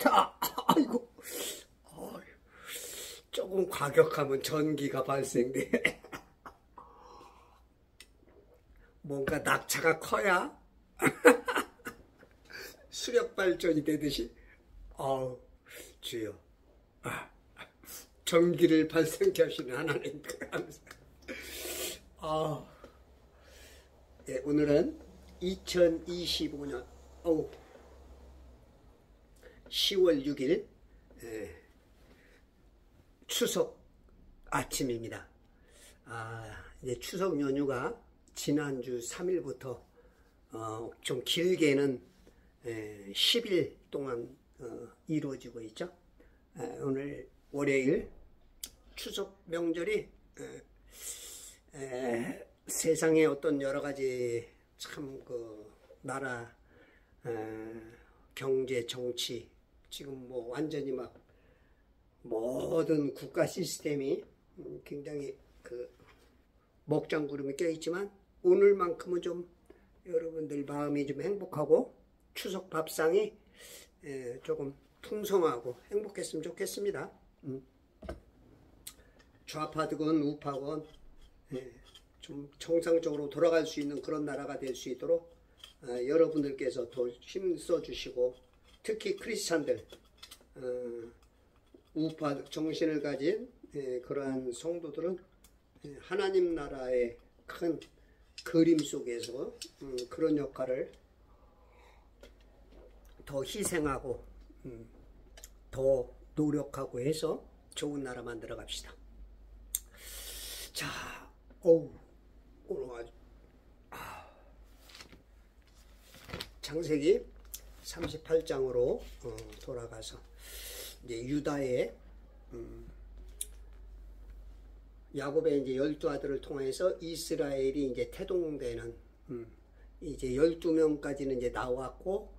아이고, 조금 과격하면 전기가 발생돼. 뭔가 낙차가 커야 수력 발전이 되듯이, 주여, 전기를 발생케 하시는 하나님, 하면서. 예, 오늘은 2025년 10월 6일 추석 아침입니다. 이제 추석 연휴가 지난주 3일부터 좀 길게는 10일 동안 이루어지고 있죠. 오늘 월요일 추석 명절이 세상에 어떤 여러 가지 참 그 나라 경제 정치 지금 뭐 완전히 막 모든 국가 시스템이 굉장히 그 먹장구름이 껴있지만 오늘만큼은 좀 여러분들 마음이 좀 행복하고 추석 밥상이 조금 풍성하고 행복했으면 좋겠습니다. 좌파든 우파건 좀 정상적으로 돌아갈 수 있는 그런 나라가 될 수 있도록 여러분들께서 더 힘써 주시고, 특히 크리스찬들, 우파 정신을 가진 그러한 성도들은 하나님 나라의 큰 그림 속에서 그런 역할을 더 희생하고 더 노력하고 해서 좋은 나라 만들어 갑시다. 자, 오늘 창세기 38장으로 돌아가서 이제 유다의 야곱의 이제 12아들을 통해서 이스라엘이 이제 태동되는 이제 12명까지는 이제 나왔고,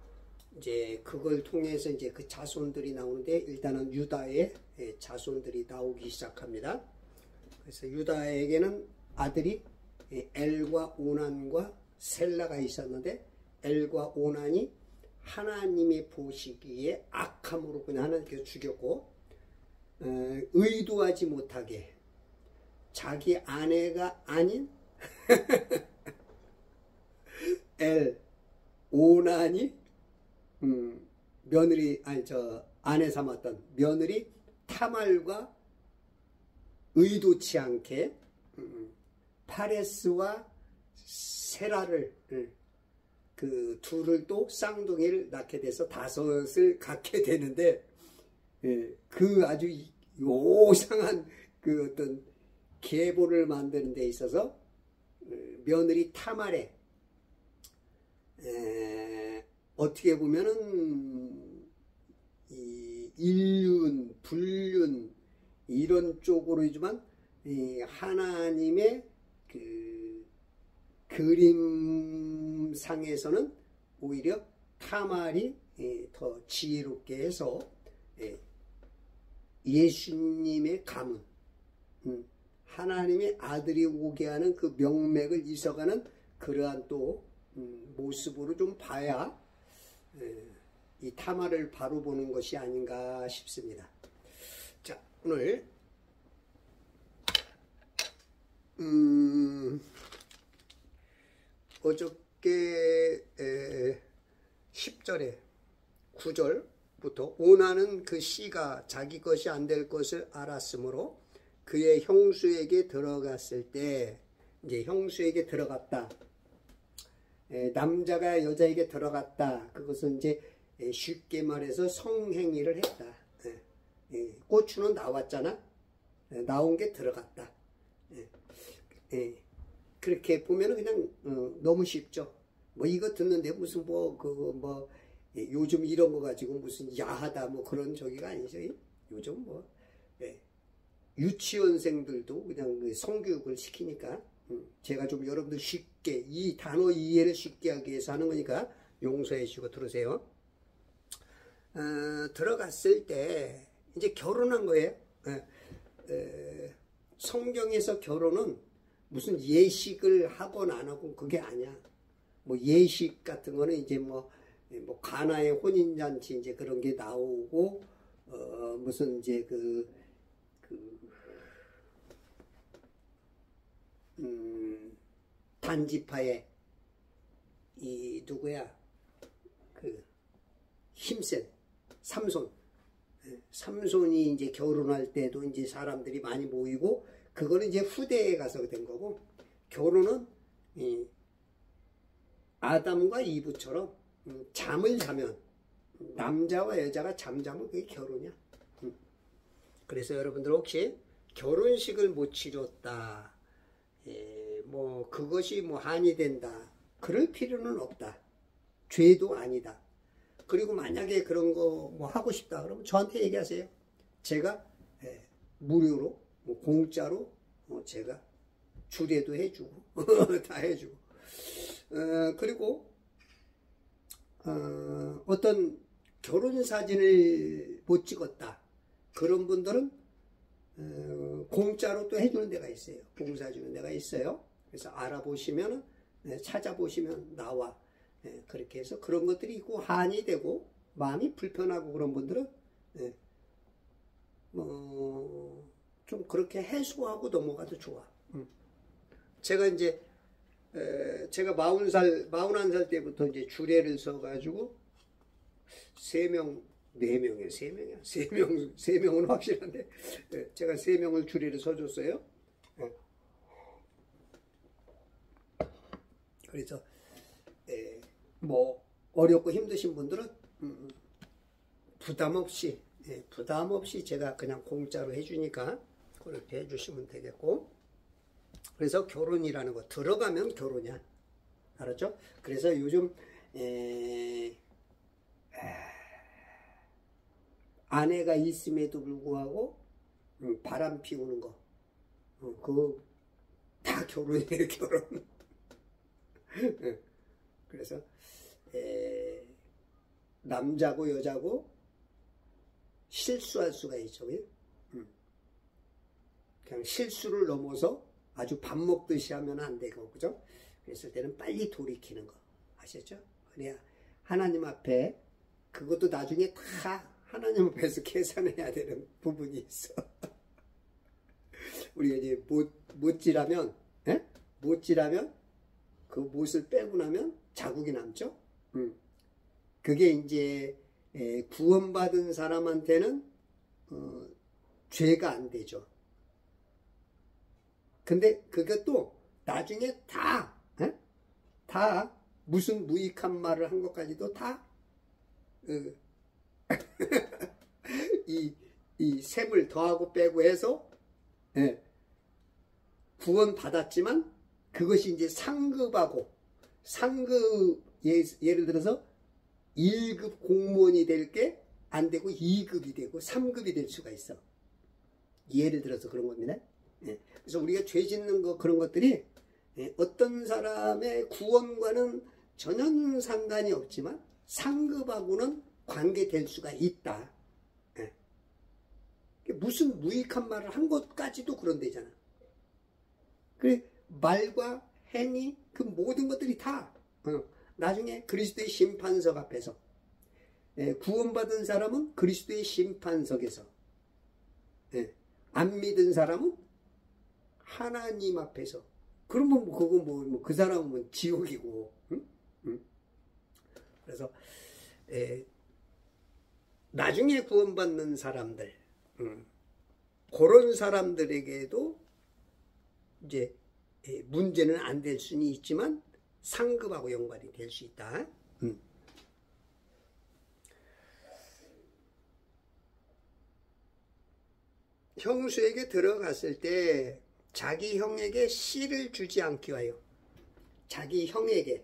이제 그걸 통해서 이제 그 자손들이 나오는데, 일단은 유다의 자손들이 나오기 시작합니다. 그래서 유다에게는 아들이 엘과 오난과 셀라가 있었는데, 엘과 오난이 하나님이 보시기에 악함으로 그냥 하나님께서 죽였고, 의도하지 못하게 자기 아내가 아닌 엘, 오난이 며느리, 아내 삼았던 며느리 타말과 의도치 않게 파레스와 세라를 그 둘을 또 쌍둥이를 낳게 돼서 5을 갖게 되는데, 그 아주 요상한 그 어떤 계보를 만드는 데 있어서 며느리 타말의 어떻게 보면은 이 인륜, 불륜 이런 쪽으로지만 하나님의 그 그림상에서는 오히려 타말이 더 지혜롭게 해서 예수님의 가문, 하나님의 아들이 오게 하는 그 명맥을 이어가는 그러한 또 모습으로 좀 봐야 이 타말을 바로 보는 것이 아닌가 싶습니다. 자, 오늘 어저께 10절에 9절부터 오나는 그 씨가 자기 것이 안 될 것을 알았으므로 그의 형수에게 들어갔을 때, 이제 형수에게 들어갔다. 남자가 여자에게 들어갔다. 그것은 이제 쉽게 말해서 성행위를 했다. 고추는 나왔잖아. 나온 게 들어갔다. 그렇게 보면 그냥 너무 쉽죠. 뭐 이거 듣는데 무슨 요즘 이런 거 가지고 무슨 야하다 뭐 그런 저기가 아니죠. 요즘 뭐 유치원생들도 그냥 성교육을 시키니까 제가 좀 여러분들 쉽게 이 단어 이해를 쉽게 하기 위해서 하는 거니까 용서해 주시고 들으세요. 들어갔을 때 이제 결혼한 거예요. 성경에서 결혼은 무슨 예식을 하건 안 하건 그게 아니야. 뭐 예식 같은 거는 이제 뭐 뭐 가나의 혼인잔치 이제 그런 게 나오고 무슨 이제 단지파에 이 누구야 그 힘센 삼손이 이제 결혼할 때도 이제 사람들이 많이 모이고 그거는 이제 후대에 가서 된 거고 결혼은 아담과 이브처럼 잠을 자면 남자와 여자가 잠자면 그게 결혼이야. 그래서 여러분들 혹시 결혼식을 못 치렀다, 뭐 그것이 뭐 한이 된다, 그럴 필요는 없다. 죄도 아니다. 그리고 만약에 그런 거 뭐 하고 싶다 그러면 저한테 얘기하세요. 제가 무료로 뭐 공짜로 제가 주례도 해주고 다 해주고 그리고 어떤 결혼 사진을 못 찍었다 그런 분들은 공짜로 또 해주는 데가 있어요. 봉사 주는 데가 있어요. 그래서 알아보시면 찾아보시면 나와. 그렇게 해서 그런 것들이 있고 한이 되고 마음이 불편하고 그런 분들은 좀 그렇게 해소하고 넘어가도 좋아. 제가 이제 제가 41살 때부터 이제 주례를 써가지고 3명, 4명이에요. 3명이야. 3명은 확실한데 제가 3명을 주례를 써줬어요. 그래서 뭐 어렵고 힘드신 분들은 부담 없이 제가 그냥 공짜로 해주니까 그렇게 해주시면 되겠고, 그래서 결혼이라는 거 들어가면 결혼이야. 알았죠? 그래서 요즘 아내가 있음에도 불구하고 바람 피우는 거 그거 다 결혼이에요. 결혼. 그래서 남자고 여자고 실수할 수가 있죠. 그냥 실수를 넘어서 아주 밥 먹듯이 하면 안 되고, 그죠? 그랬을 때는 빨리 돌이키는 거 아셨죠? 그래야 하나님 앞에, 그것도 나중에 다 하나님 앞에서 계산해야 되는 부분이 있어. 우리가 이제 못질하면 그 못을 빼고 나면 자국이 남죠. 그게 이제 구원받은 사람한테는 죄가 안 되죠. 근데 그것도 나중에 다 무슨 무익한 말을 한 것까지도 다 이 셈을 더하고 빼고 해서 구원 받았지만 그것이 이제 상급하고 예를 들어서 1급 공무원이 될 게 안 되고 2급이 되고 3급이 될 수가 있어. 예를 들어서 그런 겁니다. 그래서 우리가 죄 짓는 거 그런 것들이 어떤 사람의 구원과는 전혀 상관이 없지만 상급하고는 관계될 수가 있다. 무슨 무익한 말을 한 것까지도 그런 데잖아. 그 말과 행위 그 모든 것들이 다 나중에 그리스도의 심판석 앞에서 구원받은 사람은 그리스도의 심판석에서 안 믿은 사람은 하나님 앞에서, 그러면 그거 그 사람은 지옥이고. 그래서 나중에 구원받는 사람들 그런 사람들에게도 이제 문제는 안 될 수는 있지만 상급하고 연관이 될 수 있다. 형수에게 들어갔을 때 자기 형에게 씨를 주지 않기 위하여, 자기 형에게,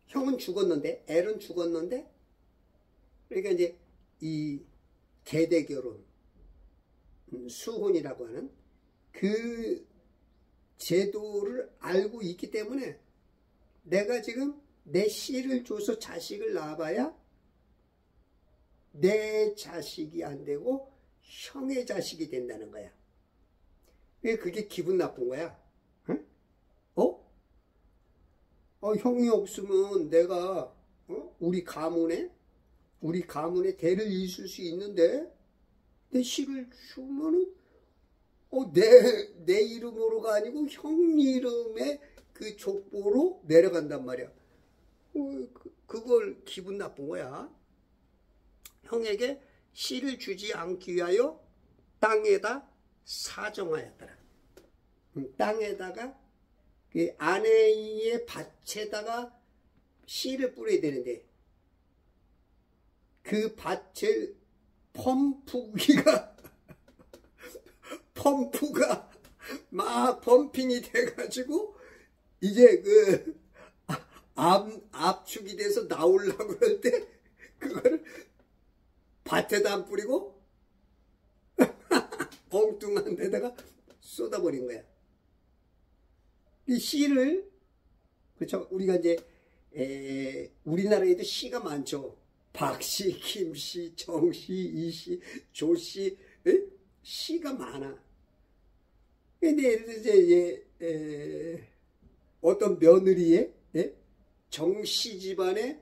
형은 죽었는데, 엘은 죽었는데, 그러니까 이제 이 계대결혼, 수혼이라고 하는 그 제도를 알고 있기 때문에 내가 지금 내 씨를 줘서 자식을 낳아봐야 내 자식이 안 되고 형의 자식이 된다는 거야. 왜 그게 기분 나쁜 거야? 응? 형이 없으면 내가 우리 가문에 대를 이을 수 있는데 내 시를 주면은 내 이름으로가 아니고 형 이름의 그 족보로 내려간단 말이야. 그걸 기분 나쁜 거야. 형에게 시를 주지 않기 위하여 땅에다 사정하였더라. 땅에다가 그 아내의 밭에다가 씨를 뿌려야 되는데 그 밭을 펌프가 막 펌핑이 돼가지고 이제 그 압축이 돼서 나오려고 그럴 때 그거를 밭에다 안 뿌리고 엉뚱한 데다가 쏟아버린 거야. 이 씨를, 그렇죠? 우리가 이제 우리나라에도 씨가 많죠. 박씨, 김씨, 정씨, 이씨, 조씨, 씨가 많아. 근데 예를 들어서 이제 어떤 며느리의 정씨 집안의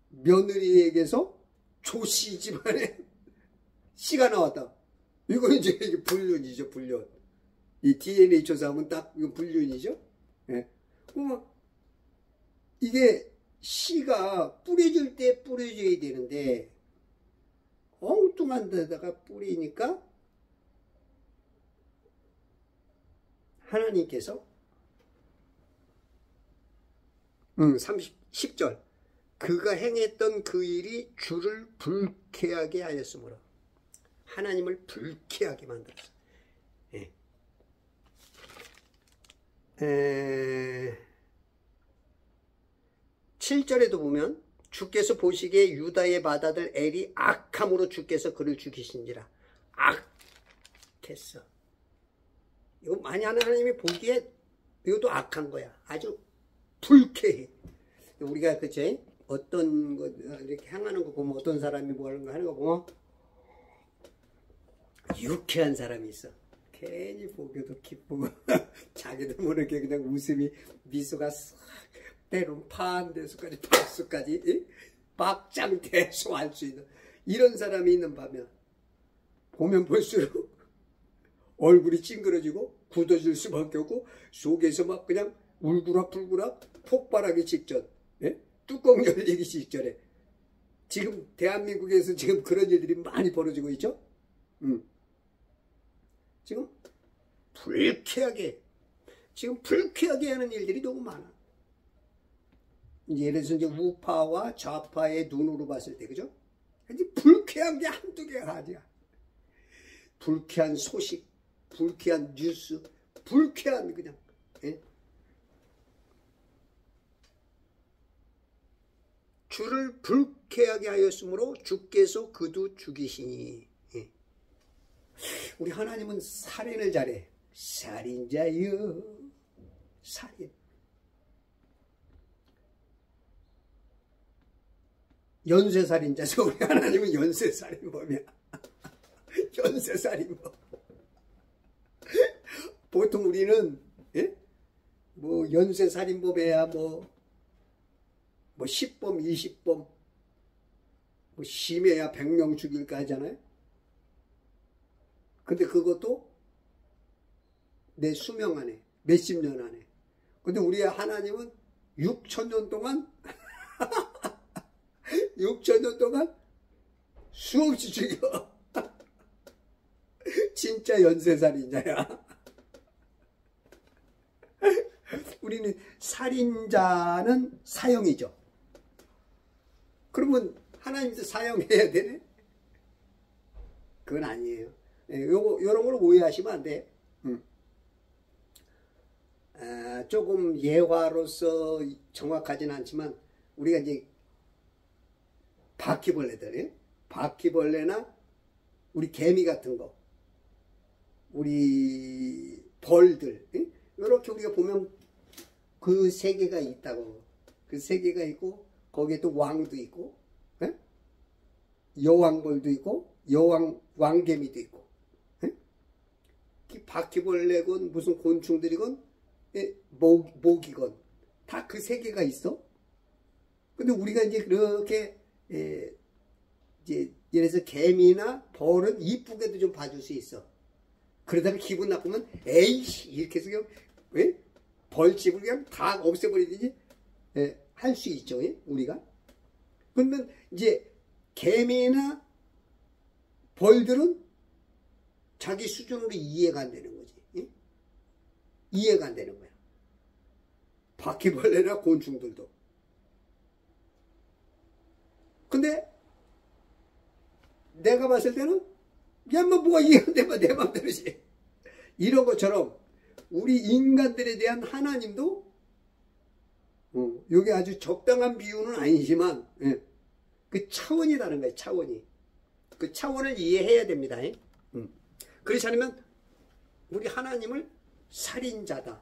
며느리에게서 조씨 집안의 씨가 나왔다. 이거 이제 불륜이죠, 불륜. 이 DNA 조사하면 딱 이건 불륜이죠. 예. 이게 씨가 뿌려줄 때 뿌려줘야 되는데 엉뚱한 데다가 뿌리니까 하나님께서 10절 그가 행했던 그 일이 주를 불쾌하게 하였으므로 하나님을 불쾌하게 만들었어. 예. 7절에도 보면 주께서 보시기에 유다의 맏아들 엘이 악함으로 주께서 그를 죽이신지라. 악했어. 이거 많이 하나님이 보기에 이것도 악한 거야. 아주 불쾌해. 우리가 그치? 어떤 거 이렇게 향하는 거 보면 어떤 사람이 뭐 하는 거 보면 유쾌한 사람이 있어. 괜히 보기도 기쁘고 자기도 모르게 그냥 웃음이 미소가 싹 때론 파한대수까지 박수까지 박장대소할 수 있는 이런 사람이 있는 반면 보면 볼수록 얼굴이 찡그러지고 굳어질 수밖에 없고 속에서 막 그냥 울그락불그락 폭발하기 직전, 뚜껑 열리기 직전에 지금 대한민국에서 지금 그런 일들이 많이 벌어지고 있죠. 지금 불쾌하게 하는 일들이 너무 많아. 예를 들어서 이제 우파와 좌파의 눈으로 봤을 때, 그죠? 이제 불쾌한 게 한두 개가 아니야. 불쾌한 소식, 불쾌한 뉴스, 불쾌한 그냥. 주를 불쾌하게 하였으므로 주께서 그도 죽이시니. 우리 하나님은 살인을 잘해. 살인자여, 살인. 연쇄살인자죠. 우리 하나님은 연쇄살인범이야. 연쇄살인범. 보통 우리는 뭐 연쇄살인범이야 뭐 10범, 20범, 뭐 심해야 100명 죽일까 하잖아요. 근데 그것도 내 수명 안에, 몇십 년 안에. 근데 우리 하나님은 6,000년 동안 6,000년 동안 수없이 죽여. 진짜 연쇄살인자야. 우리는 살인자는 사형이죠. 그러면 하나님도 사형해야 되네? 그건 아니에요. 요런 걸 오해하시면 안 돼. 조금 예화로서 정확하진 않지만 우리가 이제 바퀴벌레들, 바퀴벌레나 우리 개미 같은 거, 우리 벌들, 이렇게 우리가 보면 그 세계가 있다고. 그 세계가 있고 거기에 또 왕도 있고, 여왕벌도 있고 왕개미도 있고, 바퀴벌레건 무슨 곤충들이건 모기건 다 그 세계가 있어. 근데 우리가 이제 그렇게 이제 예를 들어서 개미나 벌은 이쁘게도 좀 봐줄 수 있어. 그러다가 기분 나쁘면 에이씨 이렇게 해서 그냥 벌집을 그냥 다 없애버리든지 할 수 있죠. 우리가. 그러면 이제 개미나 벌들은 자기 수준으로 이해가 안 되는 거지. 이해가 안 되는 거야. 바퀴벌레나 곤충들도. 근데 내가 봤을 때는 야, 뭐가 이해가 안 되면 내 맘대로지. 이런 것처럼 우리 인간들에 대한 하나님도 여기 아주 적당한 비유는 아니지만 그 차원이 다른 거예요. 차원이. 그 차원을 이해해야 됩니다. 그렇지 않으면 우리 하나님을 살인자다,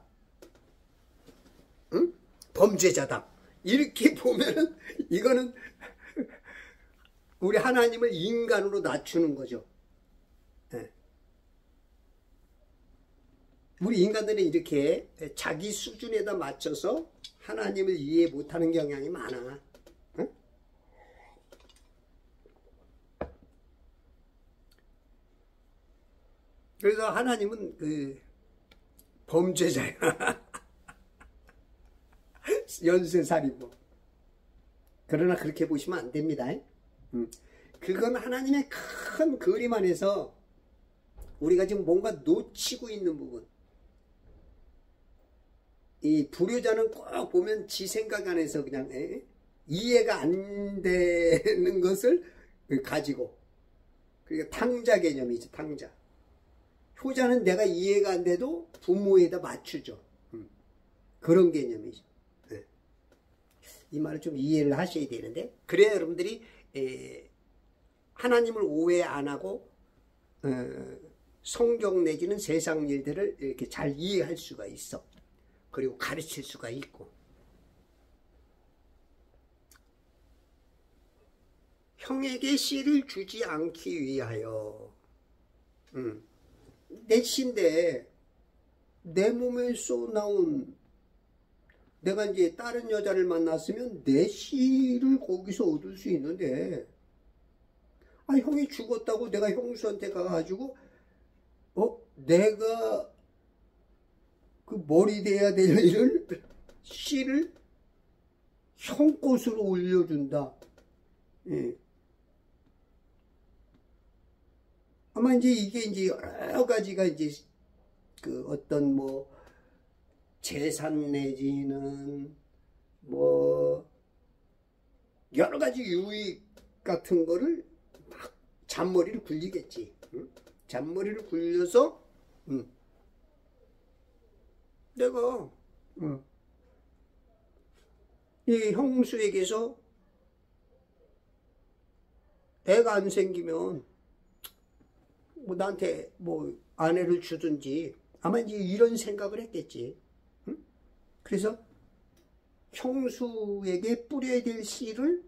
범죄자다 이렇게 보면은 이거는 우리 하나님을 인간으로 낮추는 거죠. 우리 인간들은 이렇게 자기 수준에다 맞춰서 하나님을 이해 못하는 경향이 많아. 그래서 하나님은 그 범죄자야. 연쇄살인범. 그러나 그렇게 보시면 안 됩니다. 그건 하나님의 큰 그림 안에서 우리가 지금 뭔가 놓치고 있는 부분. 이 불효자는 꼭 보면 지 생각 안에서 그냥 이해가 안 되는 것을 가지고, 그러니까 탕자 개념이죠. 탕자. 효자는 내가 이해가 안 돼도 부모에다 맞추죠. 그런 개념이죠. 이 말을 좀 이해를 하셔야 되는데, 그래야 여러분들이 하나님을 오해 안 하고 성경 내지는 세상 일들을 이렇게 잘 이해할 수가 있어. 그리고 가르칠 수가 있고. 형에게 씨를 주지 않기 위하여. 내 씨인데 내 몸에 쏘 나온, 내가 이제 다른 여자를 만났으면 내 씨를 거기서 얻을 수 있는데, 형이 죽었다고 내가 형수한테 가가지고 내가 그 머리 대야 될 일을 씨를 형 것으로 올려준다. 아마 이제 이게 이제 여러 가지가 이제 그 어떤 뭐 재산 내지는 뭐 여러 가지 유익 같은 거를 막 잔머리를 굴리겠지. 잔머리를 굴려서 내가 이 형수에게서 애가 안 생기면 뭐 나한테 뭐 아내를 주든지, 아마 이제 이런 생각을 했겠지. 그래서 형수에게 뿌려야 될 씨를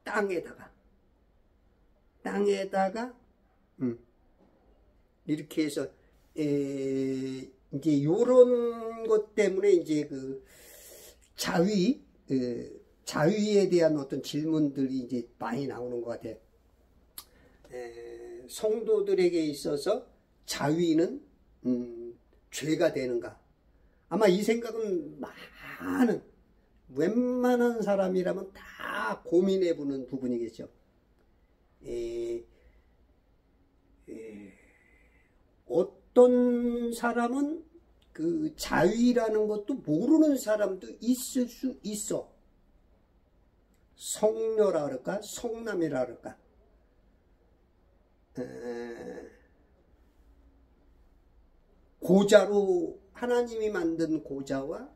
땅에다가 이렇게 해서 이제 요런 것 때문에 이제 그 자위에 대한 어떤 질문들이 이제 많이 나오는 것 같아. 성도들에게 있어서 자위는 죄가 되는가? 아마 이 생각은 웬만한 사람이라면 다 고민해보는 부분이겠죠. 어떤 사람은 그 자위라는 것도 모르는 사람도 있을 수 있어. 성녀라 그럴까? 성남이라 그럴까? 고자로 하나님이 만든 고자와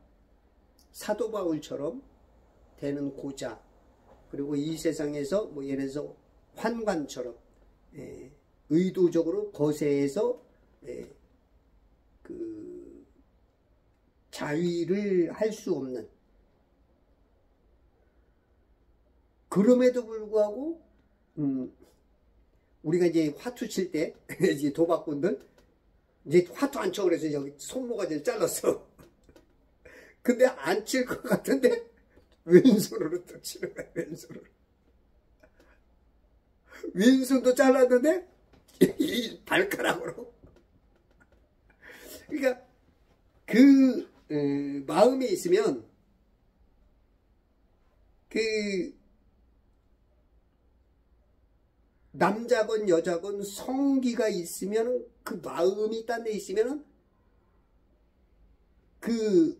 사도 바울처럼 되는 고자, 그리고 이 세상에서 뭐 예를 들어서 환관처럼 의도적으로 거세해서 그 자위를 할 수 없는, 그럼에도 불구하고 우리가 이제 화투 칠 때 이제 도박꾼들 이제 화투 안 쳐, 그래서 여기 손모가지를 잘랐어. 근데 안 칠 것 같은데 왼손으로 또 치는 거야. 왼손으로. 왼손도 잘랐는데 이 발가락으로. 그러니까 그 마음이 있으면 그 남자건 여자건 성기가 있으면 그 마음이 딴 데 있으면 그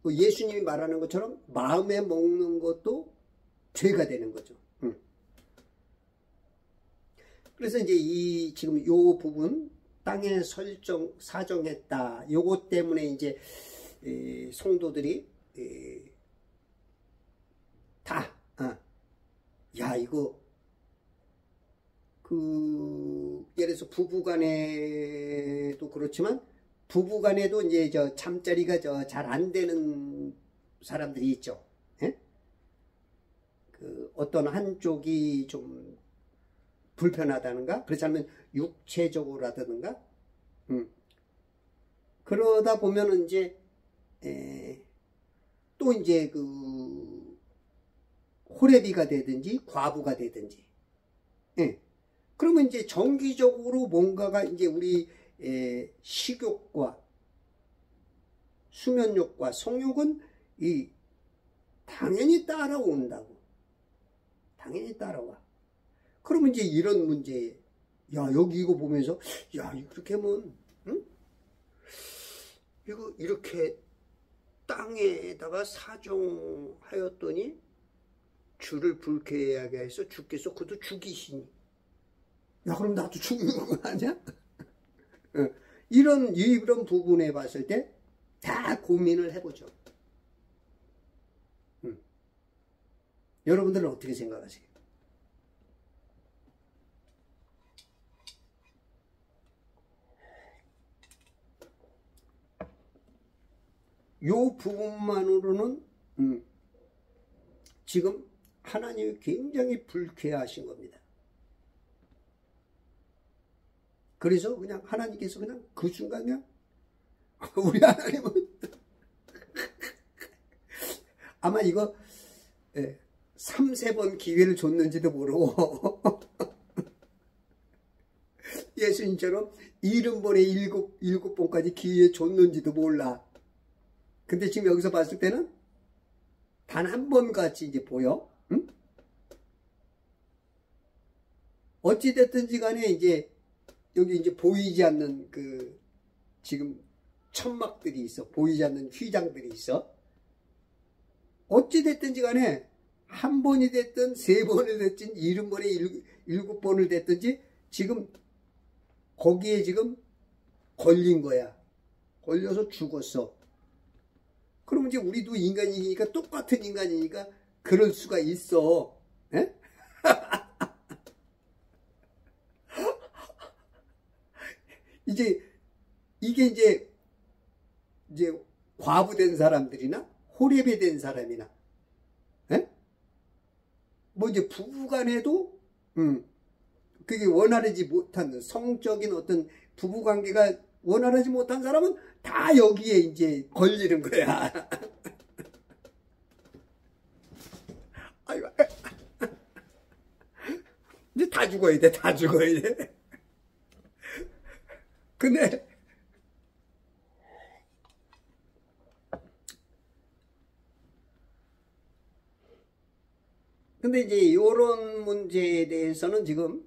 예수님이 말하는 것처럼 마음에 먹는 것도 죄가 되는 거죠. 그래서 이제 이 지금 요 부분 땅에 사정했다. 요것 때문에 이제 성도들이 다 야 이거 예를 들어서 부부간에도 그렇지만 부부간에도 이제 저 잠자리가 잘 안 되는 사람들이 있죠. 예? 그 어떤 한쪽이 좀 불편하다는가, 그렇지 않으면 육체적으로라든가, 그러다 보면은 이제 또 이제 그 호레비가 되든지 과부가 되든지, 예. 그러면 이제 정기적으로 뭔가가 이제 우리 식욕과 수면욕과 성욕은 당연히 따라온다고. 당연히 따라와. 그러면 이제 이런 문제, 야, 여기 이거 보면서, 야, 그렇게 하면, 응? 이거 이렇게 땅에다가 사정하였더니 주를 불쾌하게 해서 죽겠어. 그것도 죽이시니. 야, 그럼 나도 죽는 거 아니야? 이런 부분에 봤을 때 다 고민을 해보죠. 여러분들은 어떻게 생각하세요? 요 부분만으로는 지금 하나님이 굉장히 불쾌하신 겁니다. 그래서 그냥 하나님께서 그냥 그 순간 그냥 우리 하나님은 아마 이거 3, 4번 기회를 줬는지도 모르고 예수님처럼 70번에 7번까지 기회 줬는지도 몰라. 근데 지금 여기서 봤을 때는 단 한 번 같이 이제 보여. 응? 어찌됐든지 간에 이제 여기 이제 보이지 않는 그 지금 천막들이 있어. 보이지 않는 휘장들이 있어. 어찌됐든지 간에 한 번이 됐든 3번이 됐든 70번에 7번을 됐든지 지금 거기에 지금 걸린 거야. 걸려서 죽었어. 그럼 이제 우리도 인간이니까 똑같은 인간이니까 그럴 수가 있어. 에? 이게 이제 과부된 사람들이나 호렙이 된 사람이나, 에? 뭐 이제 부부간에도 그게 원활하지 못한 성적인 어떤 부부관계가 원활하지 못한 사람은 다 여기에 이제 걸리는 거야. 아이고, 이제 다 죽어야 돼, 다 죽어야 돼. 근데 이제 이런 문제에 대해서는 지금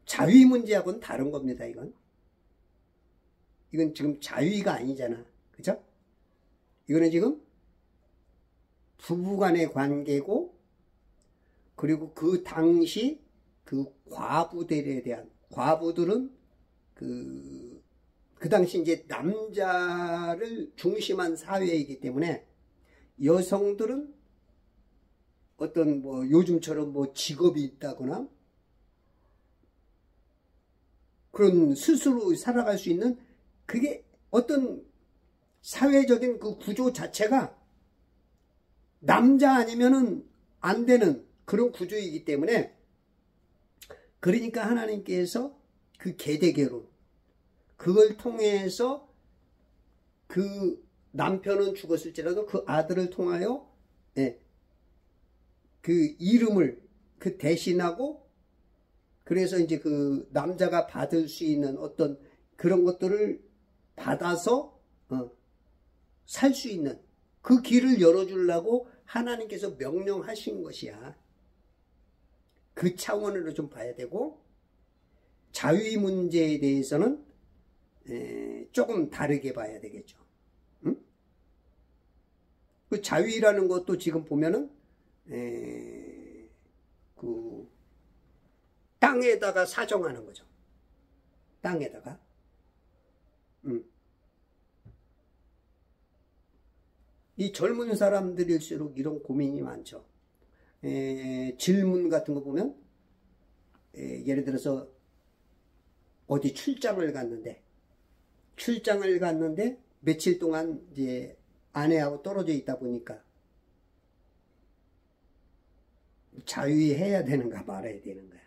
자위 문제하고는 다른 겁니다. 이건 지금 자위가 아니잖아. 그죠? 이거는 지금 부부간의 관계고, 그리고 그 당시 그 과부들에 대한, 과부들은 그 당시 이제 남자를 중심한 사회이기 때문에 여성들은 어떤 뭐 요즘처럼 뭐 직업이 있다거나 그런 스스로 살아갈 수 있는 그게 어떤 사회적인 그 구조 자체가 남자 아니면은 안 되는 그런 구조이기 때문에, 그러니까 하나님께서 그 계대결혼, 그걸 통해서 그 남편은 죽었을지라도 그 아들을 통하여 예, 그 이름을 그 대신하고 그래서 이제 그 남자가 받을 수 있는 어떤 그런 것들을 받아서 살 수 있는 그 길을 열어주려고 하나님께서 명령하신 것이야. 그 차원으로 좀 봐야 되고 자위 문제에 대해서는 조금 다르게 봐야 되겠죠. 응? 그 자위라는 것도 지금 보면은 그 땅에다가 사정하는 거죠. 땅에다가. 이 젊은 사람들일수록 이런 고민이 많죠. 질문 같은 거 보면 예를 들어서 어디 출장을 갔는데 며칠 동안 이제 아내하고 떨어져 있다 보니까 자위해야 되는가 말아야 되는가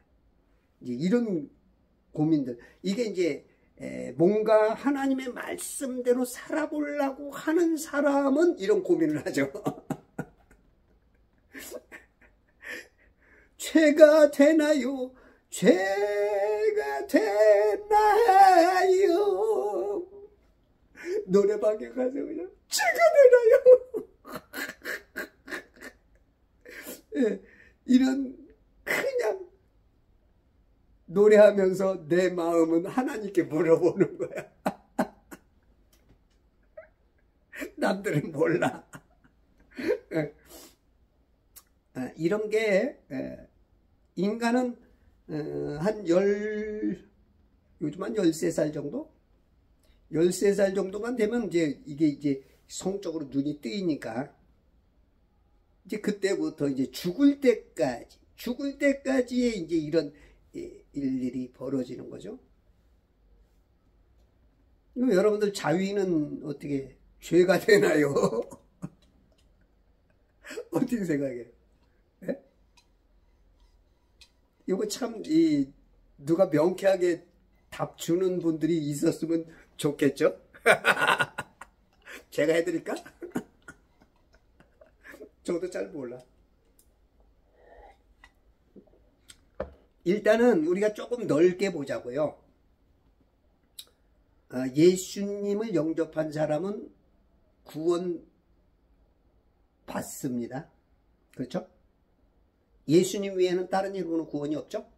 이제 이런 고민들 이게 이제 뭔가 하나님의 말씀대로 살아보려고 하는 사람은 이런 고민을 하죠. 죄가 되나요? 죄가 되나요? 노래방에 가서 그냥 죄가 되나요? 예, 이런 그냥 노래하면서 내 마음은 하나님께 물어보는 거야. 남들은 몰라. 이런 게 인간은 요즘 한 13살 정도? 13살 정도만 되면 이게 이제 성적으로 눈이 뜨이니까 이제 그때부터 이제 죽을 때까지의 이제 이런 일들이 벌어지는 거죠. 그럼 여러분들 자위는 어떻게 죄가 되나요? 어떻게 생각해요? 네? 이거 참 누가 명쾌하게 답 주는 분들이 있었으면 좋겠죠? 제가 해드릴까? 저도 잘 몰라. 일단은 우리가 조금 넓게 보자고요. 예수님을 영접한 사람은 구원 받습니다. 그렇죠? 예수님 외에는 다른 이름으로 구원이 없죠?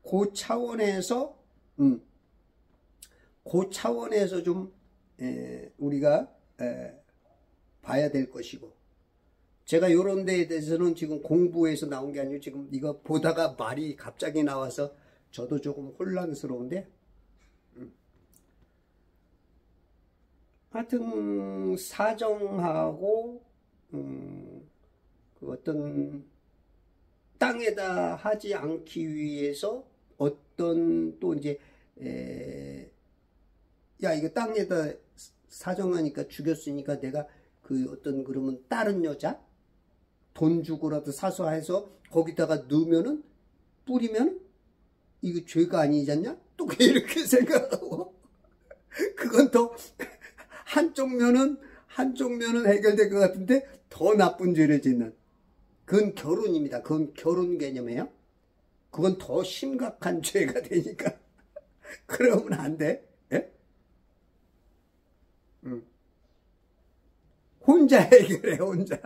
그 차원에서 좀 우리가 봐야 될 것이고 제가 이런 데에 대해서는 지금 공부해서 나온 게 아니고 지금 이거 보다가 말이 갑자기 나와서 저도 조금 혼란스러운데 하여튼 사정하고 그 어떤 땅에다 하지 않기 위해서 어떤 또 이제 야 이거 땅에다 사정하니까 죽였으니까 내가 그 어떤 그러면 다른 여자 돈 주고라도 사서 해서 거기다가 넣으면은 뿌리면 이거 죄가 아니잖냐? 또 이렇게 생각하고 그건 더 한쪽 면은 해결될 것 같은데 더 나쁜 죄를 짓는 그건 결혼입니다. 그건 결혼 개념이에요. 그건 더 심각한 죄가 되니까 그러면 안 돼. 예? 혼자 해결해 혼자.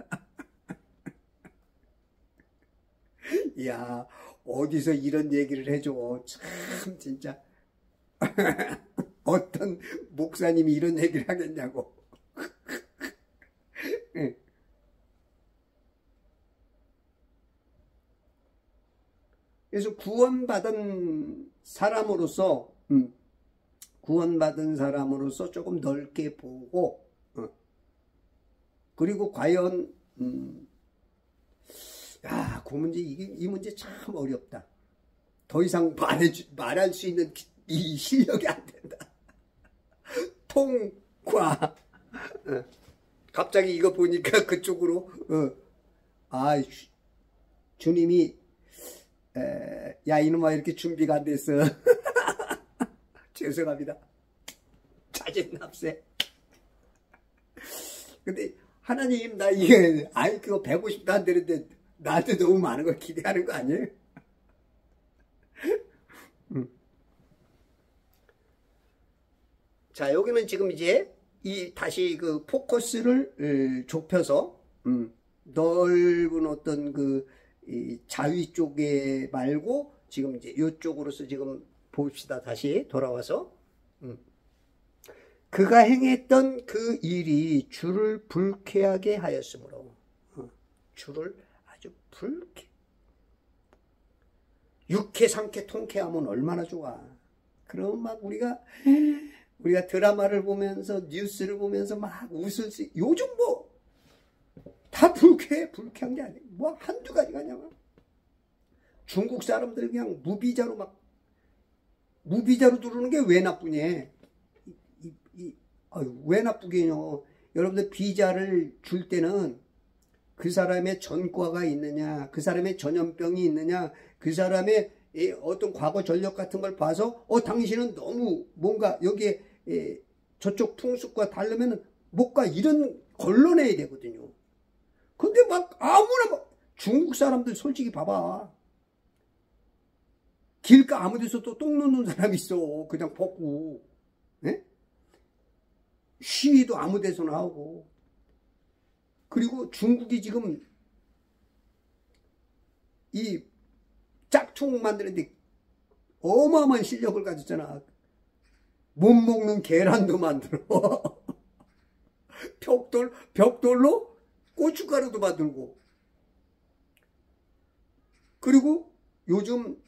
야 어디서 이런 얘기를 해줘. 참 진짜 어떤 목사님이 이런 얘기를 하겠냐고. 그래서 구원받은 사람으로서 조금 넓게 보고 그리고 과연 야, 그 문제 이 문제 참 어렵다. 더 이상 말할 수 있는 이 실력이 안 된다. 통과. 갑자기 이거 보니까 그쪽으로 주님이 야 이놈아 이렇게 준비가 안 됐어. 죄송합니다. 자진 납세. 근데 하나님 나 이게 IQ가 150도 안 되는데 나한테 너무 많은 걸 기대하는 거 아니에요? 자, 여기는 지금 이제 다시 그 포커스를 좁혀서 넓은 어떤 이 자위 쪽에 말고 지금 이제 이쪽으로서 지금 봅시다. 다시 돌아와서 그가 행했던 그 일이 주를 불쾌하게 하였으므로 주를 아주 육회 상쾌 통쾌하면 얼마나 좋아. 그럼 막 우리가 드라마를 보면서 뉴스를 보면서 막 웃을 수, 요즘 뭐 다 불쾌한 게 아니에요. 뭐 한두 가지가 아니야. 중국 사람들 그냥 무비자로 들어오는 게 왜 나쁘냐. 왜 나쁘게요. 여러분들 비자를 줄 때는 그 사람의 전과가 있느냐, 그 사람의 전염병이 있느냐, 그 사람의 어떤 과거 전력 같은 걸 봐서 당신은 너무 뭔가 여기에 저쪽 풍습과 다르면 못 가, 이런 걸러내야 되거든요. 근데 막 아무나 중국 사람들 솔직히 봐봐. 길가 아무 데서 또 똥 놓는 사람 있어. 그냥 벗고. 네? 시위도 아무 데서나 하고. 그리고 중국이 지금 이 짝퉁 만드는데 어마어마한 실력을 가졌잖아. 못 먹는 계란도 만들어. 벽돌로 고춧가루도 만들고. 그리고 요즘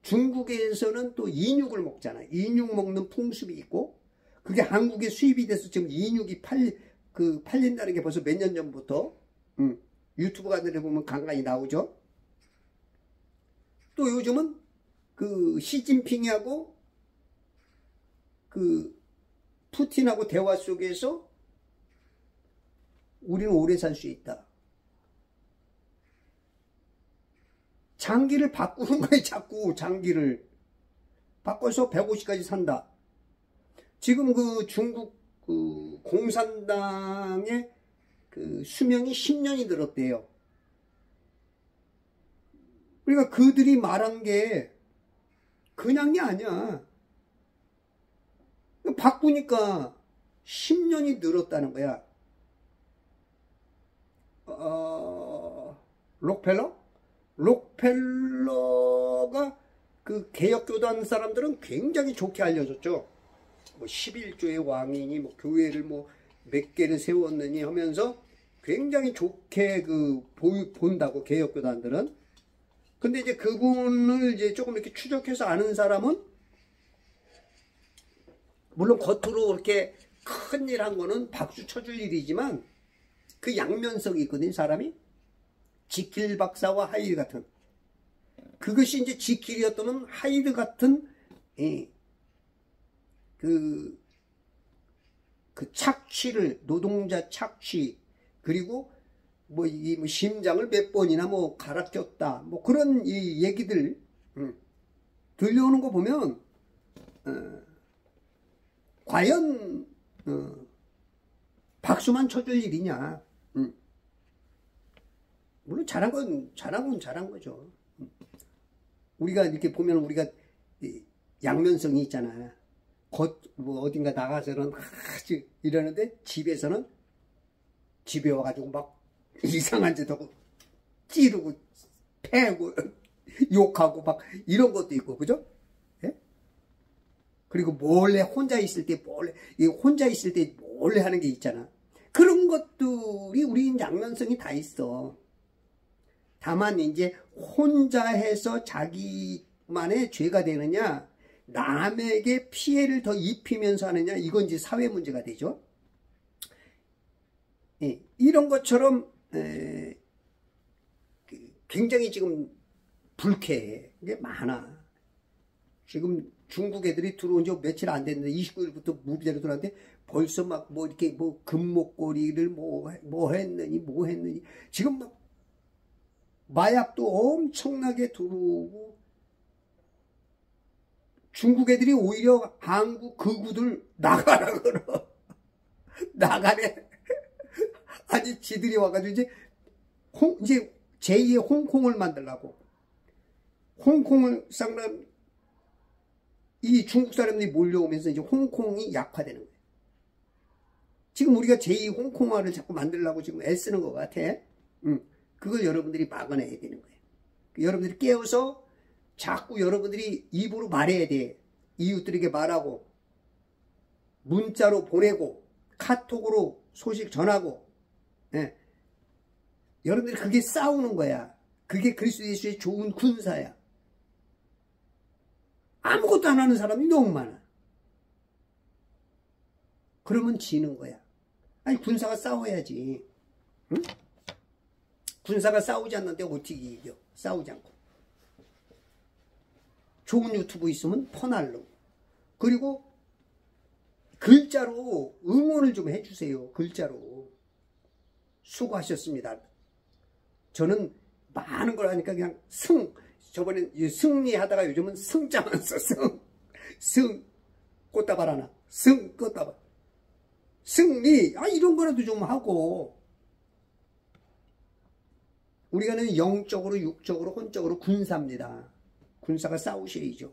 중국에서는 또 인육을 먹잖아. 인육 먹는 풍습이 있고, 그게 한국에 수입이 돼서 지금 인육이 팔린다는 게 벌써 몇 년 전부터 유튜브 같은 데 보면 간간히 나오죠. 또 요즘은 시진핑하고 푸틴하고 대화 속에서 우리는 오래 살 수 있다. 장기를 바꾸는 거예요. 자꾸 장기를 바꿔서 150까지 산다. 지금 중국 공산당의 수명이 10년이 늘었대요. 그러니까 그들이 말한 게 그냥이 아니야. 바꾸니까 10년이 늘었다는 거야. 록펠러가 개혁교단 사람들은 굉장히 좋게 알려졌죠. 11조의 왕이니 교회를 몇 개를 세웠느니 하면서 굉장히 좋게 본다고, 개혁교단들은. 근데 이제 그분을 이제 조금 이렇게 추적해서 아는 사람은, 물론 겉으로 그렇게 큰일 한 거는 박수 쳐줄 일이지만 그 양면성이 있거든요, 사람이. 지킬 박사와 하이드 같은. 그것이 이제 지킬이었다면 하이드 같은 착취를, 노동자 착취, 그리고 심장을 몇 번이나 갈아 꼈다, 그런 이 얘기들 들려오는 거 보면 과연 박수만 쳐줄 일이냐. 물론 잘한 건 잘한 거죠. 우리가 이렇게 보면 우리가 양면성이 있잖아. 어딘가 나가서는 아주 이러는데 집에서는 집에 와가지고 막 이상한 짓 하고 찌르고 패고 욕하고 막 이런 것도 있고, 그죠? 예? 그리고 몰래 혼자 있을 때 몰래 하는 게 있잖아. 그런 것들이 우리 양면성이 다 있어. 다만 이제 혼자 해서 자기만의 죄가 되느냐, 남에게 피해를 더 입히면서 하느냐, 이건 이제 사회 문제가 되죠. 예, 이런 것처럼 굉장히 지금 불쾌해. 게 많아. 지금 중국 애들이 들어온 지 며칠 안 됐는데 29일부터 무비자로 들어왔는데 벌써 이렇게 금목걸이를 했느니 지금 마약도 엄청나게 들어오고, 중국 애들이 오히려 한국 극우들 나가라 그러. 나가래. 아니 지들이 와가지고 이제 제2의 홍콩을 만들라고. 홍콩을 상람 이 중국 사람들이 몰려오면서 이제 홍콩이 약화되는 거예요. 지금 우리가 제2 홍콩화를 자꾸 만들려고 지금 애쓰는 것 같아. 그걸 여러분들이 막아내야 되는 거예요. 여러분들이 깨워서 자꾸 여러분들이 입으로 말해야 돼. 이웃들에게 말하고 문자로 보내고 카톡으로 소식 전하고. 예. 여러분들이 그게 싸우는 거야. 그게 그리스도 예수의 좋은 군사야. 아무것도 안 하는 사람이 너무 많아. 그러면 지는 거야. 아니 군사가 싸워야지. 응? 군사가 싸우지 않는데 어떻게 이겨? 싸우지 않고. 좋은 유튜브 있으면 퍼날로. 그리고 글자로 응원을 좀 해주세요. 글자로. 수고하셨습니다. 저는 많은 걸 하니까 그냥 저번에 승리하다가 요즘은 승자만 써. 꽃다발 하나. 꽃다발. 승리. 이런 거라도 좀 하고. 우리가는 영적으로, 육적으로, 혼적으로 군사입니다. 군사가 싸우셔야죠.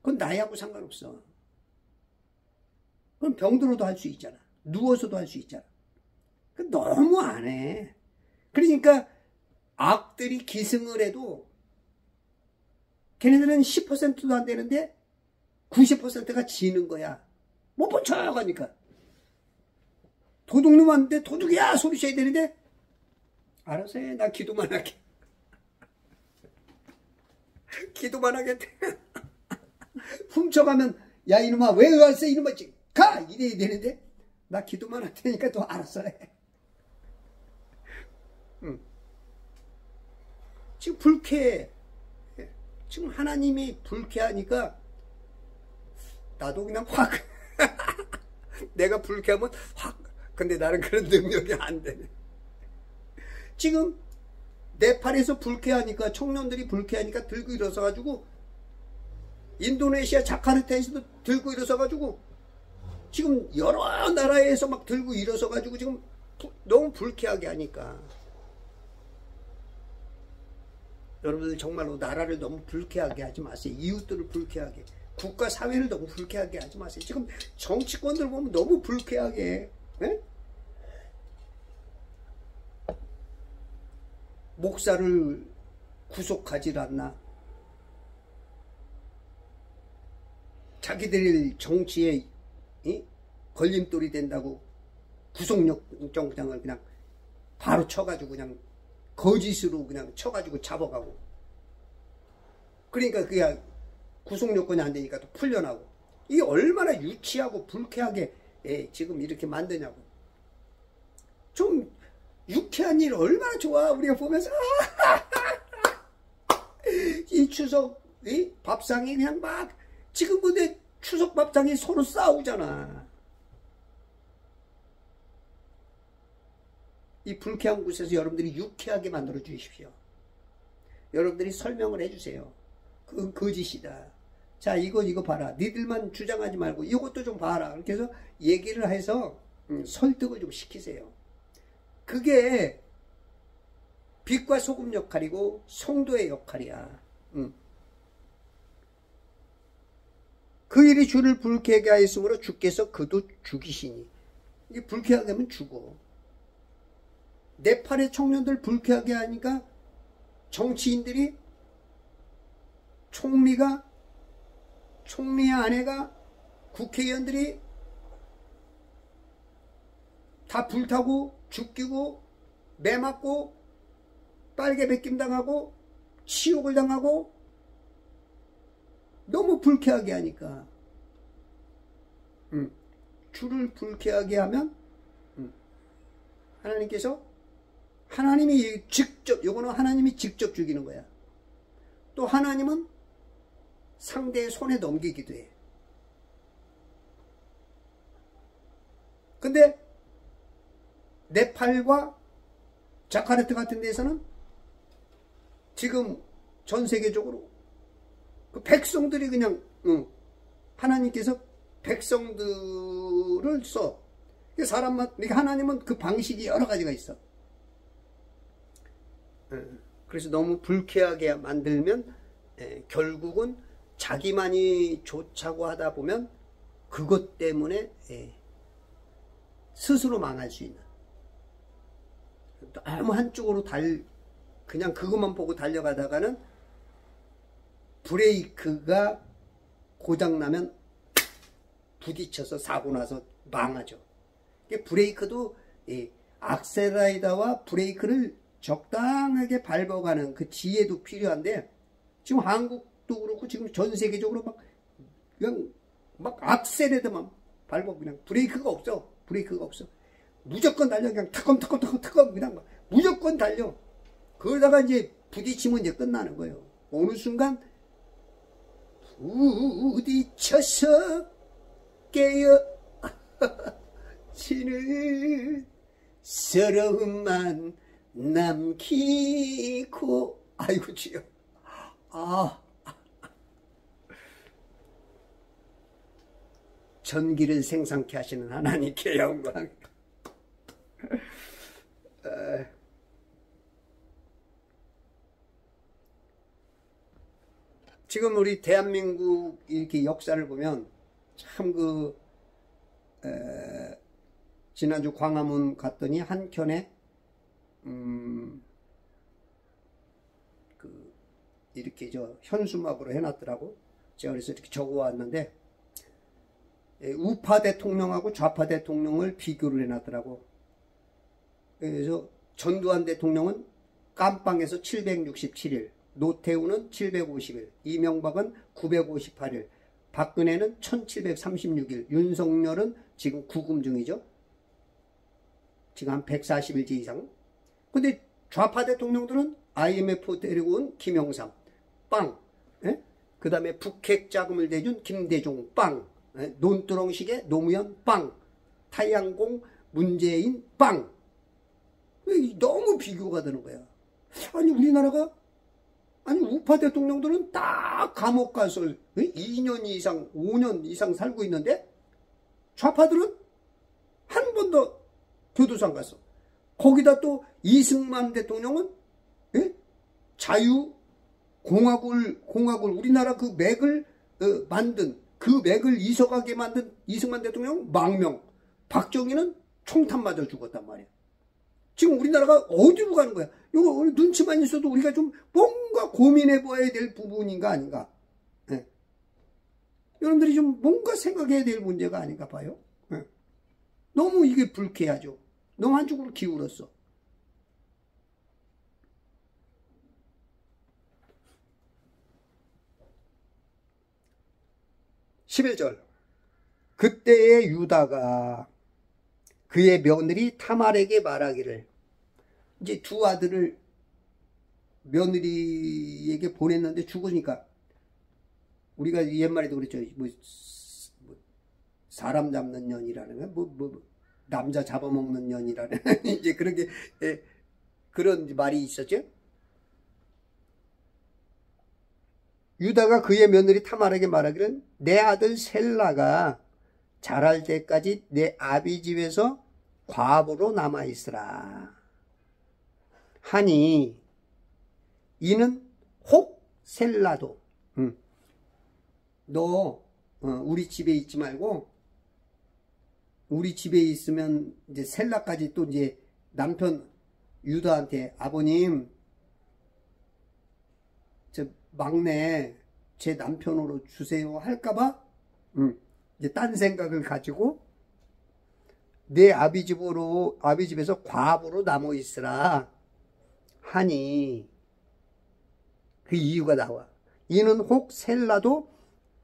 그건 나하고 상관없어. 그건 병들어도 할 수 있잖아. 누워서도 할 수 있잖아. 너무 안 해. 그러니까 악들이 기승을 해도 걔네들은 10%도 안 되는데 90%가 지는 거야. 못 버텨요 가니까. 도둑놈 왔는데 도둑이야 소리쳐야 되는데 알아서 해. 나 기도만 할게. 기도만 하겠대. 훔쳐가면 야 이놈아 왜 왔어 이놈아 가 이래야 되는데 나 기도만 할 테니까 또 알아서 해. 지금 불쾌해. 지금 하나님이 불쾌하니까 나도 그냥 확 내가 불쾌하면 확. 근데 나는 그런 능력이 안 되네. 지금 네팔에서 불쾌하니까 청년들이 불쾌하니까 들고 일어서 가지고 인도네시아 자카르타에서도 들고 일어서 가지고 지금 여러 나라에서 막 들고 일어서 가지고 지금 너무 불쾌하게 하니까 여러분들 정말로 나라를 너무 불쾌하게 하지 마세요. 이웃들을 불쾌하게, 국가 사회를 너무 불쾌하게 하지 마세요. 지금 정치권들 보면 너무 불쾌하게 해. 네? 목사를 구속하지 않나. 자기들이 정치에 걸림돌이 된다고 구속영장을 그냥 바로 쳐가지고 그냥 거짓으로 그냥 쳐가지고 잡아가고. 그러니까 그게 구속요건이 안 되니까 또 풀려나고. 이게 얼마나 유치하고 불쾌하게 지금 이렇게 만드냐고. 좀 유쾌한 일 얼마나 좋아. 우리가 보면서 이 추석 밥상이 그냥 막 지금 근데 추석 밥상이 서로 싸우잖아. 이 불쾌한 곳에서 여러분들이 유쾌하게 만들어 주십시오. 여러분들이 설명을 해주세요. 그건 거짓이다. 자 이거 봐라. 니들만 주장하지 말고 이것도 좀 봐라. 이렇게 해서 얘기를 해서 설득을 좀 시키세요. 그게 빛과 소금 역할이고 성도의 역할이야. 그 일이 주를 불쾌하게 하였으므로 주께서 그도 죽이시니. 이게 불쾌하게 하면 죽어. 네팔의 청년들 불쾌하게 하니까 정치인들이 총리의 아내가 국회의원들이 다 불타고 죽이고 매 맞고 빨개 베김 당하고 치욕을 당하고 너무 불쾌하게 하니까 주를 불쾌하게 하면 하나님이 직접, 요거는 하나님이 직접 죽이는 거야. 또 하나님은 상대의 손에 넘기기도 해. 근데 네팔과 자카르타 같은 데서는 지금 전 세계적으로 그 백성들이 그냥 하나님께서 백성들을 써. 사람만, 하나님은 그 방식이 여러 가지가 있어. 그래서 너무 불쾌하게 만들면 결국은 자기만이 좋자고 하다 보면 그것 때문에 스스로 망할 수 있는, 너무 한쪽으로 그냥 그것만 보고 달려가다가는 브레이크가 고장나면 부딪혀서 사고 나서 망하죠. 브레이크도 악셀라이더와 브레이크를 적당하게 밟아가는 그 지혜도 필요한데, 지금 한국도 그렇고 지금 전 세계적으로 그냥 악셀에다만 밟아, 그냥 브레이크가 없어. 무조건 달려. 그냥 턱검 그냥 무조건 달려. 그러다가 이제 부딪히면 이제 끝나는 거예요. 어느 순간 부딪혀서 깨어지는 서러움만 남기고, 아이고 주여. 전기를 생산케 하시는 하나님께 영광. 지금 우리 대한민국 이렇게 역사를 보면 참 지난주 광화문 갔더니 한켠에 이렇게 현수막으로 해놨더라고. 제가 그래서 이렇게 적어왔는데, 우파 대통령하고 좌파 대통령을 비교를 해놨더라고. 그래서 전두환 대통령은 깜빵에서 767일, 노태우는 750일, 이명박은 958일, 박근혜는 1736일, 윤석열은 지금 구금 중이죠. 지금 한 140일째 이상. 근데 좌파 대통령들은 IMF 데리고 온 김영삼, 빵. 그 다음에 북핵 자금을 대준 김대중, 빵. 논두렁식의 노무현, 빵. 타이항공 문재인, 빵. 너무 비교가 되는 거야. 아니 우리나라가, 우파 대통령들은 딱 감옥 가서 2년 이상 5년 이상 살고 있는데, 좌파들은 한 번도 교도소 안 갔어. 거기다 또 이승만 대통령은 자유공화국을 우리나라 그 맥을 만든, 그 맥을 이석하게 만든 이승만 대통령 망명, 박정희는 총탄 맞아 죽었단 말이야. 지금 우리나라가 어디로 가는 거야? 이거 눈치만 있어도 우리가 좀 뭔가 고민해 봐야 될 부분인가 아닌가? 여러분들이 좀 뭔가 생각해야 될 문제가 아닌가 봐요. 너무 이게 불쾌하죠. 너무 한쪽으로 기울었어. 11절. 그때의 유다가 그의 며느리 타말에게 말하기를, 이제 두 아들을 며느리에게 보냈는데 죽으니까, 우리가 옛말에도 그랬죠. 사람 잡는 년이라는 거, 남자 잡아먹는 년이라는 이제 그런 말이 있었죠. 유다가 그의 며느리 타말에게 말하기를, 내 아들 셀라가 자랄 때까지 내 아비 집에서 과부로 남아있으라 하니, 이는 혹 셀라도 너 우리 집에 있지 말고, 우리 집에 있으면 이제 셀라까지 또 이제 남편 유다한테, 아버님 저 막내 제 남편으로 주세요 할까봐 이제 딴 생각을 가지고 내 아비 집에서 과부로 남아 있으라 하니, 그 이유가 나와. 이는 혹 셀라도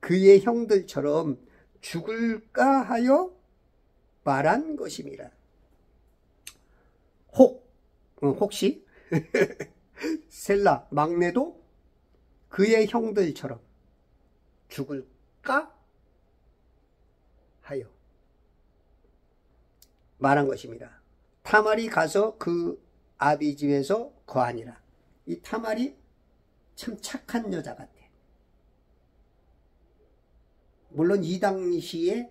그의 형들처럼 죽을까 하여 말한 것임이라. 혹시 셀라 막내도 그의 형들처럼 죽을까 하여 말한 것입니다. 타말이 가서 그 아비 집에서 거하니라. 이 타말이 참 착한 여자 같아. 물론 이 당시에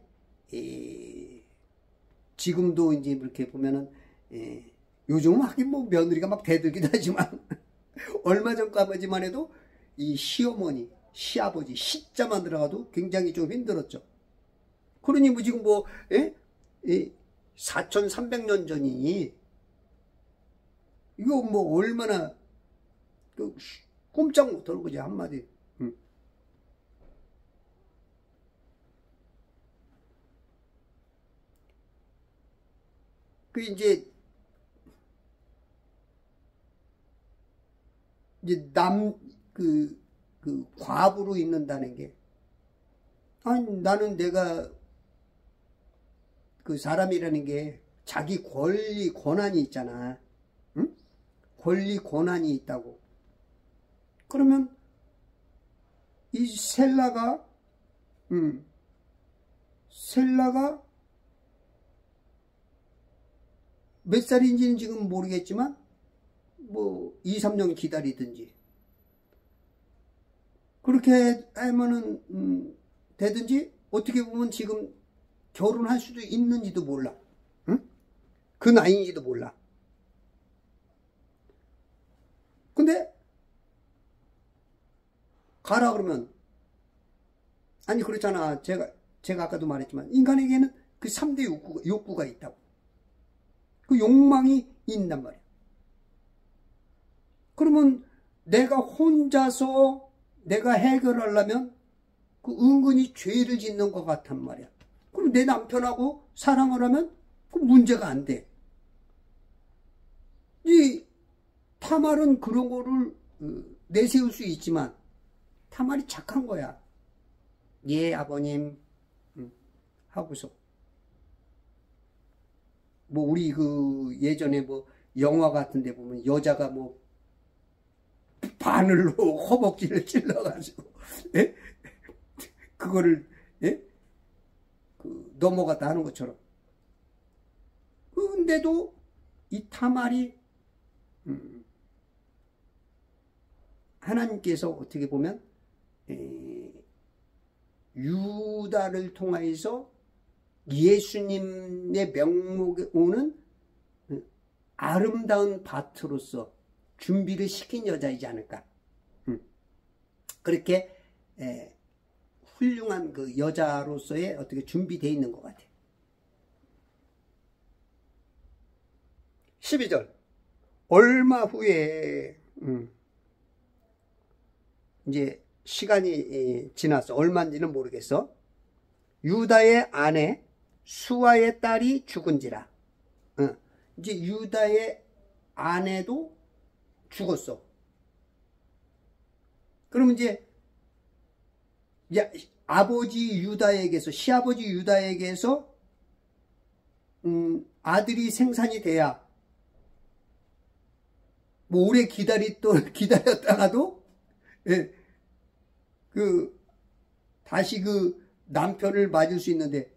지금도 이제 이렇게 보면은 요즘은 하긴 뭐 며느리가 막 대들기도 하지만 얼마 전까지만 해도 이 시어머니, 시아버지, 시자만 들어가도 굉장히 좀 힘들었죠. 그러니 뭐 지금 뭐 4300년 전이니 이거 뭐 얼마나 꼼짝 못하는 거지 한마디. 그 이제 그 과부로 있는다는 게, 아니 나는 내가 그 사람이라는 게 자기 권리 권한이 있잖아. 응? 권리 권한이 있다고. 그러면 이 셀라가 몇 살인지는 지금 모르겠지만 뭐 2, 3년 기다리든지 그렇게 하면은 되든지, 어떻게 보면 지금 결혼할 수도 있는지도 몰라. 응? 그 나이인지도 몰라. 근데 가라 그러면, 아니 그렇잖아. 제가 아까도 말했지만 인간에게는 그 3대 욕구가 있다고. 그 욕망이 있단 말이야. 그러면 내가 혼자서 내가 해결하려면 그 은근히 죄를 짓는 것 같단 말이야. 그럼 내 남편하고 사랑을 하면 그 문제가 안 돼. 이 타말은 그런 거를 내세울 수 있지만 타말이 착한 거야. 예, 아버님 하고서 뭐 우리 그 예전에 뭐 영화 같은 데 보면 여자가 뭐 바늘로 허벅지를 찔러가지고 그거를 넘어갔다 하는 것처럼. 근데도 이 타말이 하나님께서 어떻게 보면 유다를 통하여서 예수님의 명목에 오는 아름다운 밭으로서 준비를 시킨 여자이지 않을까. 그렇게 훌륭한 그 여자로서의 어떻게 준비되어 있는 것 같아. 12절. 얼마 후에 이제 시간이 지나서 얼마인지는 모르겠어. 유다의 아내 수아의 딸이 죽은지라. 이제 유다의 아내도 죽었어. 그러면 이제 아버지 유다에게서, 시아버지 유다에게서 아들이 생산이 돼야 뭐 오래 기다렸다가도 다시 그 남편을 맞을 수 있는데,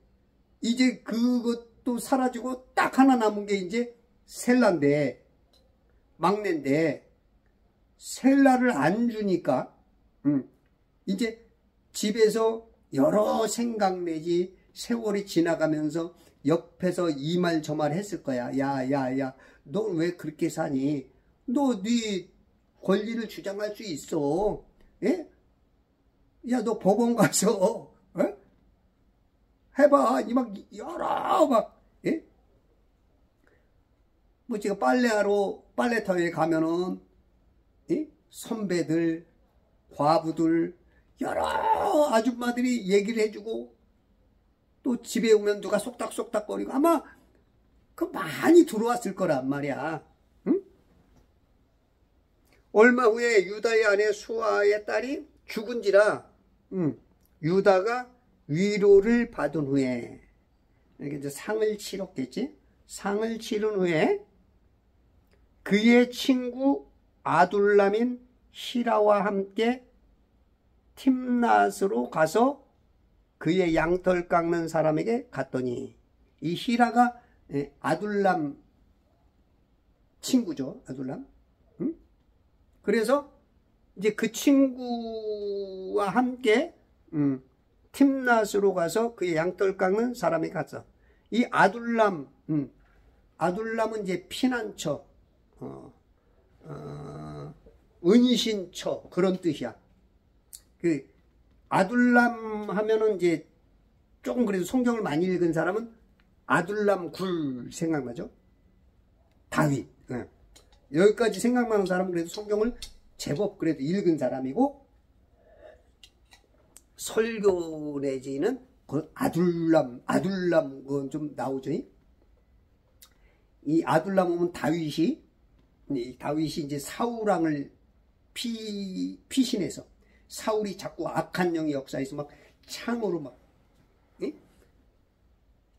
이제 그것도 사라지고 딱 하나 남은 게 이제 셀라인데, 막내인데 셀라를 안 주니까 이제 집에서 여러 생각 내지 세월이 지나가면서 옆에서 이 말 저 말 했을 거야. 야, 너 왜 그렇게 사니? 너 네 권리를 주장할 수 있어. 예? 야, 너 법원 가서 해봐. 이 막 여러 예? 뭐 제가 빨래터에 가면은 선배들, 과부들, 여러 아줌마들이 얘기를 해주고, 또 집에 오면 누가 속닥속닥거리고 아마 그 많이 들어왔을 거란 말이야. 응? 얼마 후에 유다의 아내 수아의 딸이 죽은지라 유다가 위로를 받은 후에, 이렇게 이제 상을 치렀겠지. 상을 치른 후에 그의 친구 아둘람인 히라와 함께 팀낫으로 가서 그의 양털 깎는 사람에게 갔더니, 이 히라가 아둘람 친구죠. 아둘람. 그래서 이제 그 친구와 함께 팀낫으로 가서 그의 양털 깎는 사람이 갔어. 이 아둘람, 아둘람은 이제 피난처, 은신처 그런 뜻이야. 그 아둘람 하면은 이제 조금 그래도 성경을 많이 읽은 사람은 아둘람 굴 생각나죠? 다윗. 여기까지 생각나는 사람은 그래도 성경을 제법 그래도 읽은 사람이고, 설교 내지는 그 아둘람 그건 좀 나오죠. 이 아둘람 오면 다윗이 이제 사울왕을 피신해서 사울이 자꾸 악한 영이 역사에서 막 창으로 막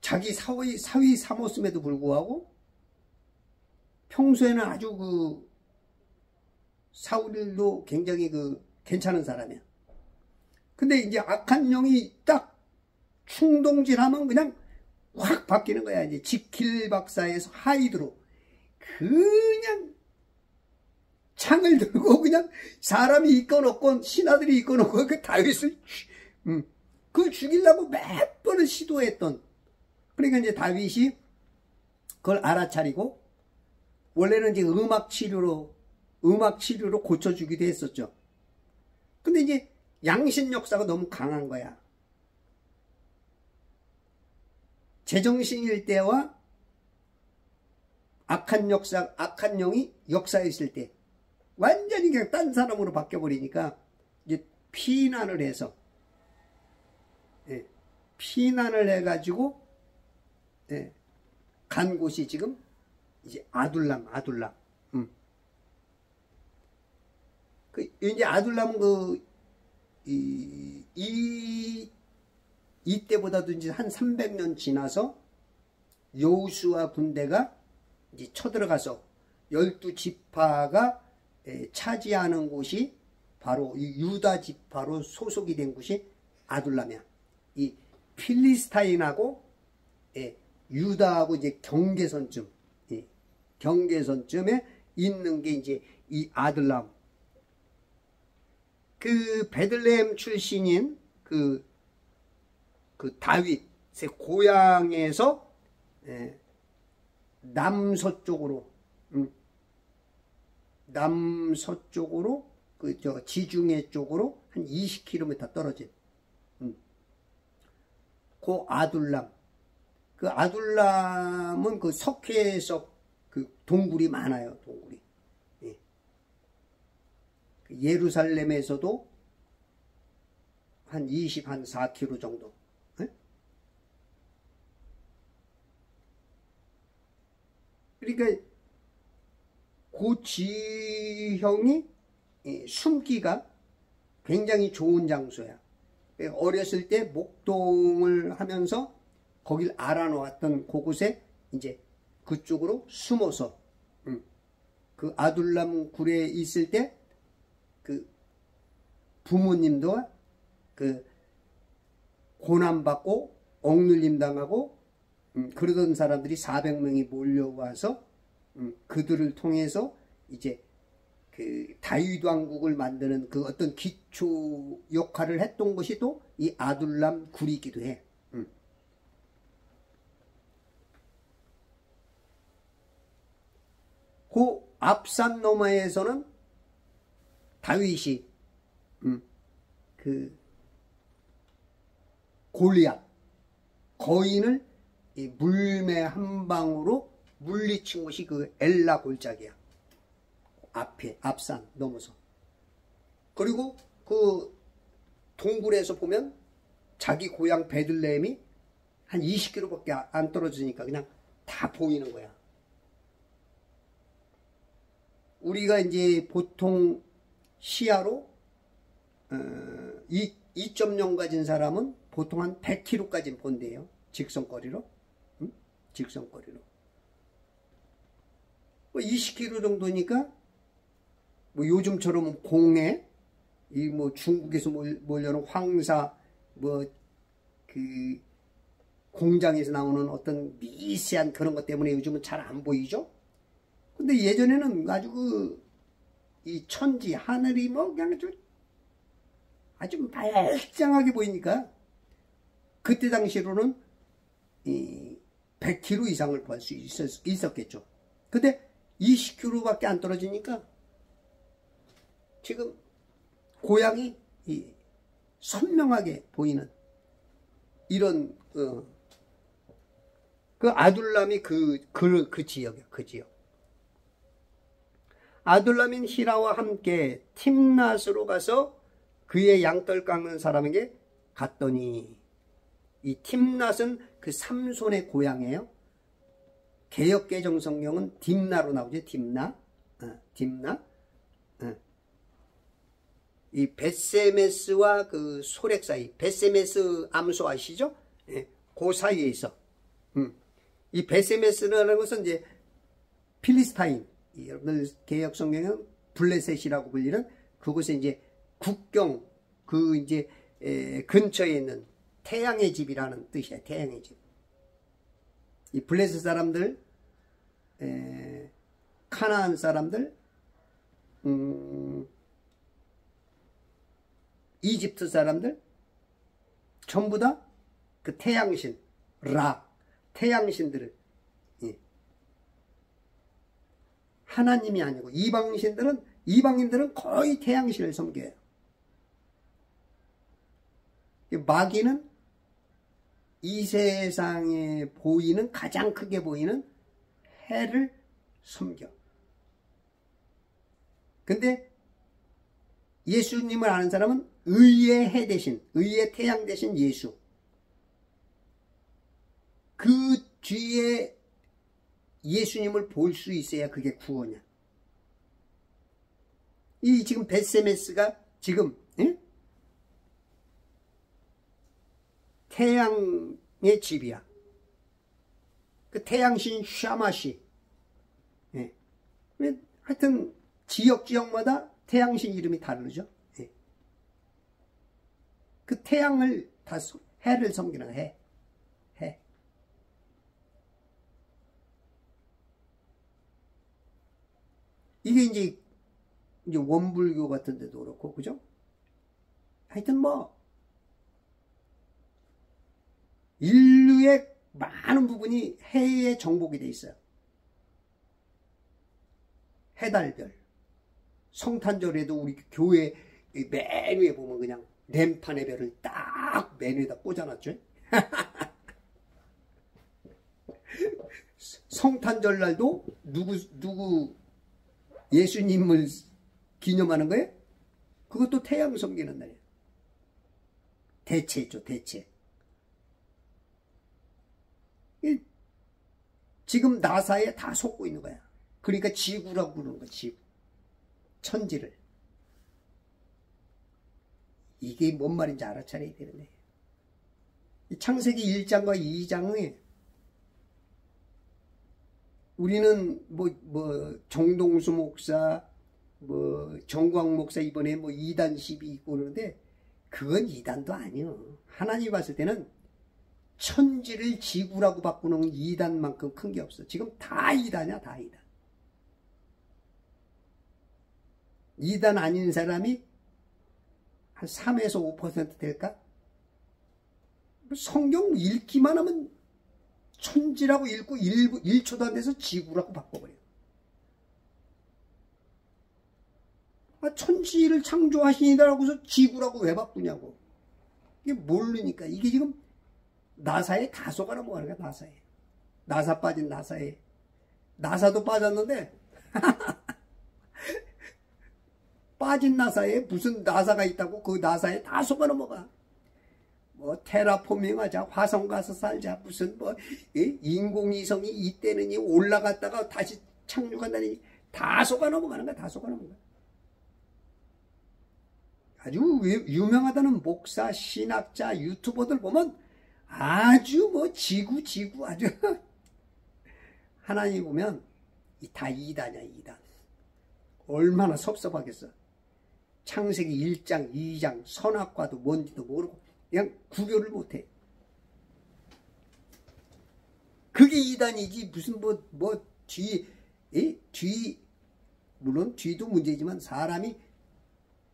자기 사위 삼았음에도 불구하고 평소에는 아주 그 사울도 굉장히 그 괜찮은 사람이야. 근데 이제 악한 영이 딱 충동질하면 그냥 확 바뀌는 거야. 이제 지킬 박사에서 하이드로 그냥 창을 들고 그냥 사람이 있건 없건 신하들이 있건 없건 그 다윗을 그걸 죽이려고 몇 번을 시도했던. 그러니까 이제 다윗이 그걸 알아차리고 원래는 이제 음악 치료로 고쳐주기도 했었죠. 근데 이제 양신 역사가 너무 강한 거야. 제정신일 때와 악한 영이 역사했을 때 완전히 그냥 딴 사람으로 바뀌어버리니까 이제 피난을 해서, 피난을 해가지고, 간 곳이 지금 이제 아둘람. 이제 아둘람은 이때보다도 이제 한 300년 지나서 여호수아 군대가 이제 쳐들어가서 12지파가 차지하는 곳이 바로 이 유다 지파로 소속이 된 곳이 아둘람이야. 이 필리스타인하고 유다하고 이제 경계선쯤에 있는 게 이제 이 아둘람. 그 베들레헴 출신인 그 다윗의 고향에서 남서쪽으로 그 지중해 쪽으로 한 20km 떨어진 그 아둘람. 그 아둘람은 그 석회석 그 동굴이 많아요. 동굴이. 예루살렘에서도 한 4km 정도. 그러니까 그 지형이 숨기가 굉장히 좋은 장소야. 어렸을 때 목동을 하면서 거길 알아놓았던 그곳에 이제 그쪽으로 숨어서 그 아둘람 굴에 있을 때 그 부모님도 그 고난받고 억눌림 당하고 그러던 사람들이 400명이 몰려와서 그들을 통해서 이제 그 다윗 왕국을 만드는 그 어떤 기초 역할을 했던 것이 또 이 아둘람 굴이기도 해. 그 앞산 너머에서는 다윗이 그 골리앗 거인을 이 물매 한 방으로 물리친 곳이 그 엘라 골짜기야. 앞산 넘어서. 그리고 그 동굴에서 보면 자기 고향 베들레헴이 한 20km밖에 안 떨어지니까 그냥 다 보이는 거야. 우리가 이제 보통 시야로 2.0 가진 사람은 보통 한 100km까지 본대요. 직선거리로. 직선거리로. 20km 정도니까 뭐 요즘처럼 공해, 이 뭐 중국에서 몰려오는 황사, 뭐 그 공장에서 나오는 어떤 미세한 그런 것 때문에 요즘은 잘 안 보이죠. 근데 예전에는 아주 이 천지 하늘이 뭐 그냥 아주 말짱하게 보이니까 그때 당시로는 100km 이상을 구할 수 있었겠죠. 근데 20km밖에 안 떨어지니까 지금 고향이 선명하게 보이는 이런 그 아둘람이 그 지역이야. 그 지역. 아둘람인 히라와 함께 팀낫으로 가서 그의 양털 깎는 사람에게 갔더니, 이 팀낫은 그 삼손의 고향이에요. 개역개정 성경은 딥나로 나오죠. 딥나. 딥나. 이 벳세메스와 그 소렉 사이, 벳세메스 암소 아시죠? 예, 그 사이에 있어. 이 벳세메스라는 것은 이제 필리스타인, 여러분들 개역 성경은 블레셋이라고 불리는 그곳에 이제 국경, 그 이제 근처에 있는 태양의 집이라는 뜻이야. 태양의 집. 이 블레셋 사람들, 카나안 사람들, 이집트 사람들 전부 다 그 태양신 라, 태양신들을 하나님이 아니고 이방인들은 거의 태양신을 섬겨요. 마귀는 이 세상에 보이는, 가장 크게 보이는 해를 섬겨. 근데 예수님을 아는 사람은 의의 해 대신, 의의 태양 대신 예수, 그 뒤에 예수님을 볼 수 있어야 그게 구원이야. 이 지금 벳세메스가 지금 태양의 집이야. 그 태양신 샤마시. 하여튼 지역마다 태양신 이름이 다르죠. 그 태양을 다 해를 섬기는 해. 이게 이제 원불교 같은 데도 그렇고, 그죠? 하여튼 인류의 많은 부분이 해에 정복이 돼 있어요. 해달별. 성탄절에도 우리 교회 맨 위에 보면 그냥 램판의 별을 딱 맨 위에다 꽂아놨죠. 성탄절 날도 누구 예수님을 기념하는 거예요? 그것도 태양 섬기는 날이에요. 대체죠, 대체. 지금 나사에 다 속고 있는 거야. 그러니까 지구라고 부르는 거야, 지구. 천지를. 이게 뭔 말인지 알아차려야 되는데. 창세기 1장과 2장에 우리는 정동수 목사, 정광 목사 이번에 이단 시비 있고 그러는데 그건 이단도 아니요. 하나님이 봤을 때는 천지를 지구라고 바꾸는 이단만큼 큰 게 없어. 지금 다 이단이야, 다 이단. 이단 아닌 사람이 한 3에서 5% 될까? 성경 읽기만 하면 천지라고 읽고 1초도 안 돼서 지구라고 바꿔버려요. 천지를 창조하시니다라고서 지구라고 왜 바꾸냐고. 이게 모르니까. 이게 지금 나사에 다 속아 넘어가는 거야, 나사에. 나사 빠진 나사에. 나사도 빠졌는데 빠진 나사에 무슨 나사가 있다고 그 나사에 다 속아 넘어가. 테라포밍 하자, 화성 가서 살자, 무슨 인공위성이 이때는 올라갔다가 다시 착륙한다니 다 속아 넘어가는 거야, 다 속아 넘어가. 아주 유명하다는 목사, 신학자, 유튜버들 보면 아주 지구 아주 하나님 보면 다 이단이야, 이단. 얼마나 섭섭하겠어. 창세기 1장, 2장 선악과도 뭔지도 모르고 그냥 구별을 못해. 그게 이단이지 무슨 물론 뒤도 문제지만 사람이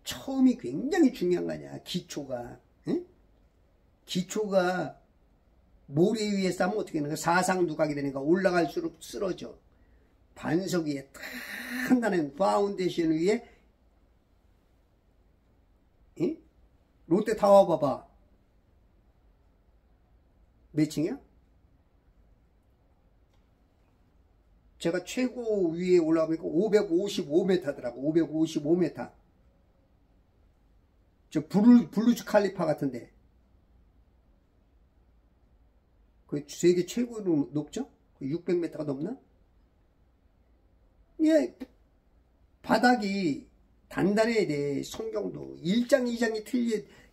처음이 굉장히 중요한 거 아니야. 기초가. 응? 기초가 모래 위에 싸면 어떻게 되는가? 사상누각이 되니까 올라갈수록 쓰러져. 반석 위에 단단한 파운데이션 위에, 응? 롯데타워 봐봐. 몇 층이야? 제가 최고 위에 올라가니까 555m더라고. 555m. 저 블루즈 칼리파 같은데. 그 세계 최고로 높죠? 600m가 넘나? 예, 바닥이 단단해야 돼. 성경도 1장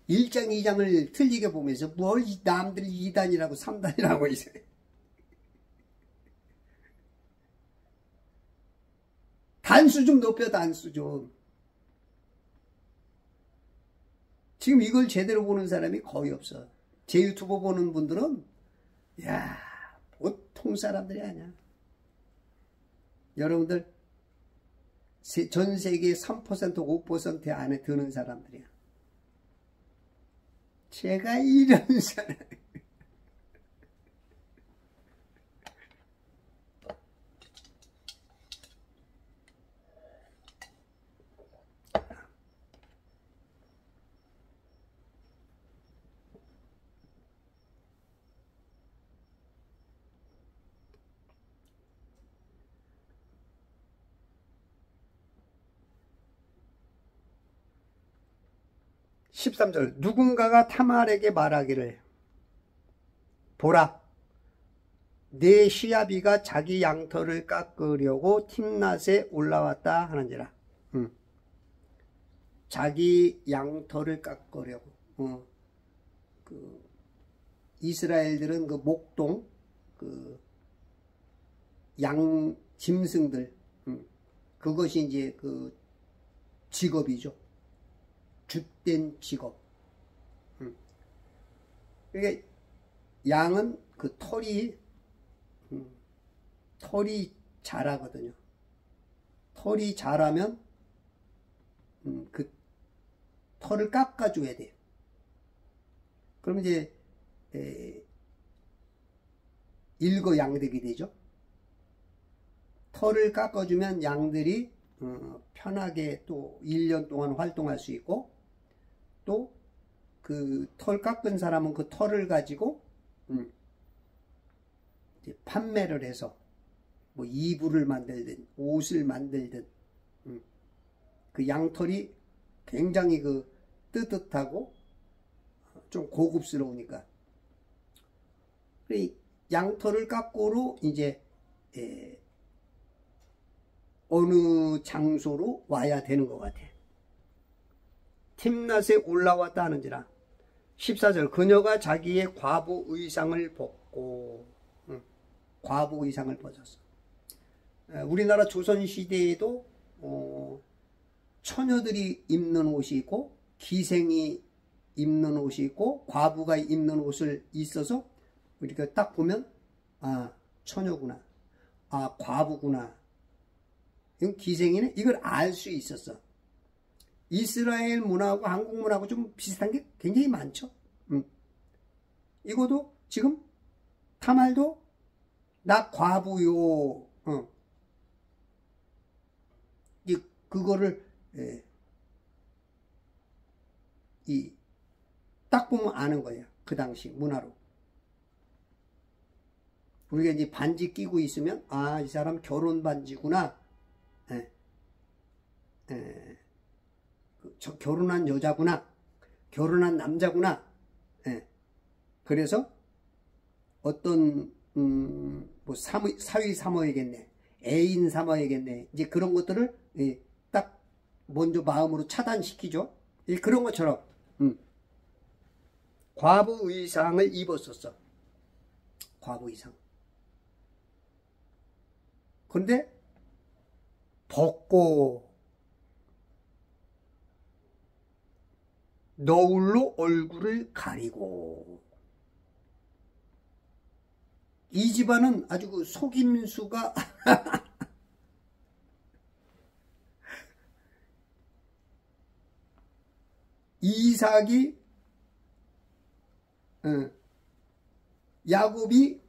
2장을 틀리게 보면서 뭘 남들이 2단이라고 3단이라고 있어요. 단수 좀 높여, 단수 좀. 지금 이걸 제대로 보는 사람이 거의 없어. 제 유튜브 보는 분들은 야, 보통 사람들이 아니야. 여러분들 전 세계 3% 5% 안에 드는 사람들이야. 제가 이런 사람. 13절 누군가가 타말에게 말하기를 보라 내 시아비가 자기 양털을 깎으려고 tim낫에 올라왔다 하는지라. 자기 양털을 깎으려고. 그 이스라엘들은 그 목동 그 양 짐승들 그것이 이제 그 직업이죠. 줏된 직업. 그러니까 양은 그 털이 자라거든요. 털이 자라면 그 털을 깎아줘야 돼요. 그럼 이제 일거양득이 되죠. 털을 깎아주면 양들이 편하게 또 1년 동안 활동할 수 있고, 또 그 털 깎은 사람은 그 털을 가지고 이제 판매를 해서 뭐 이불을 만들든 옷을 만들든 그 양털이 굉장히 그 뜨뜻하고 좀 고급스러우니까 양털을 깎고로 이제 어느 장소로 와야 되는 것 같아. tim낫에 올라왔다 하는지라. 14절 그녀가 자기의 과부 의상을 벗고 과부 의상을 벗었어. 우리나라 조선시대에도 처녀들이 입는 옷이 있고 기생이 입는 옷이 있고 과부가 입는 옷을 있어서 우리가 딱 보면 아 처녀구나, 아 과부구나, 이건 기생이네, 이걸 알 수 있었어. 이스라엘 문화하고 한국 문화하고 좀 비슷한 게 굉장히 많죠. 이것도 지금 타말도 나 과부요. 그거를 딱 보면 아는 거예요. 그 당시 문화로. 우리가 이제 반지 끼고 있으면 아, 이 사람 결혼 반지구나. 결혼한 여자구나. 결혼한 남자구나. 그래서 어떤 뭐 사위 삼어야겠네, 애인 삼어야겠네, 이제 그런 것들을 딱 먼저 마음으로 차단시키죠. 그런 것처럼 과부 의상을 입었었어. 과부 의상. 그런데 벗고 너울로 얼굴을 가리고. 이 집안은 아주 그 속임수가 이삭이 야곱이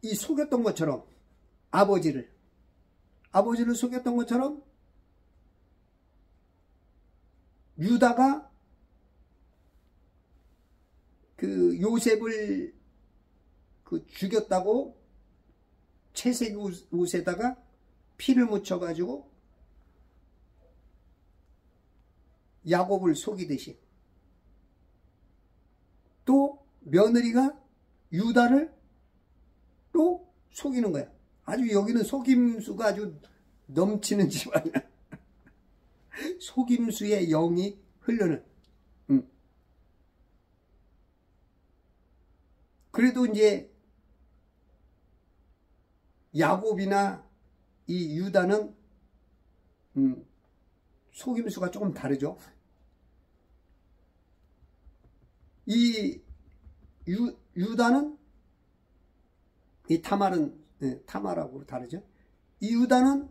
이 속였던 것처럼 아버지를 속였던 것처럼 유다가 요셉을 죽였다고 채색 옷에다가 피를 묻혀가지고 야곱을 속이듯이 또 며느리가 유다를 또 속이는 거야. 아주 여기는 속임수가 아주 넘치는 집안이야. 속임수의 영이 흐르는. 그래도 이제 야곱이나 이 유다는 속임수가 조금 다르죠. 이 유다는 이 타마라고 다르죠. 이 유다는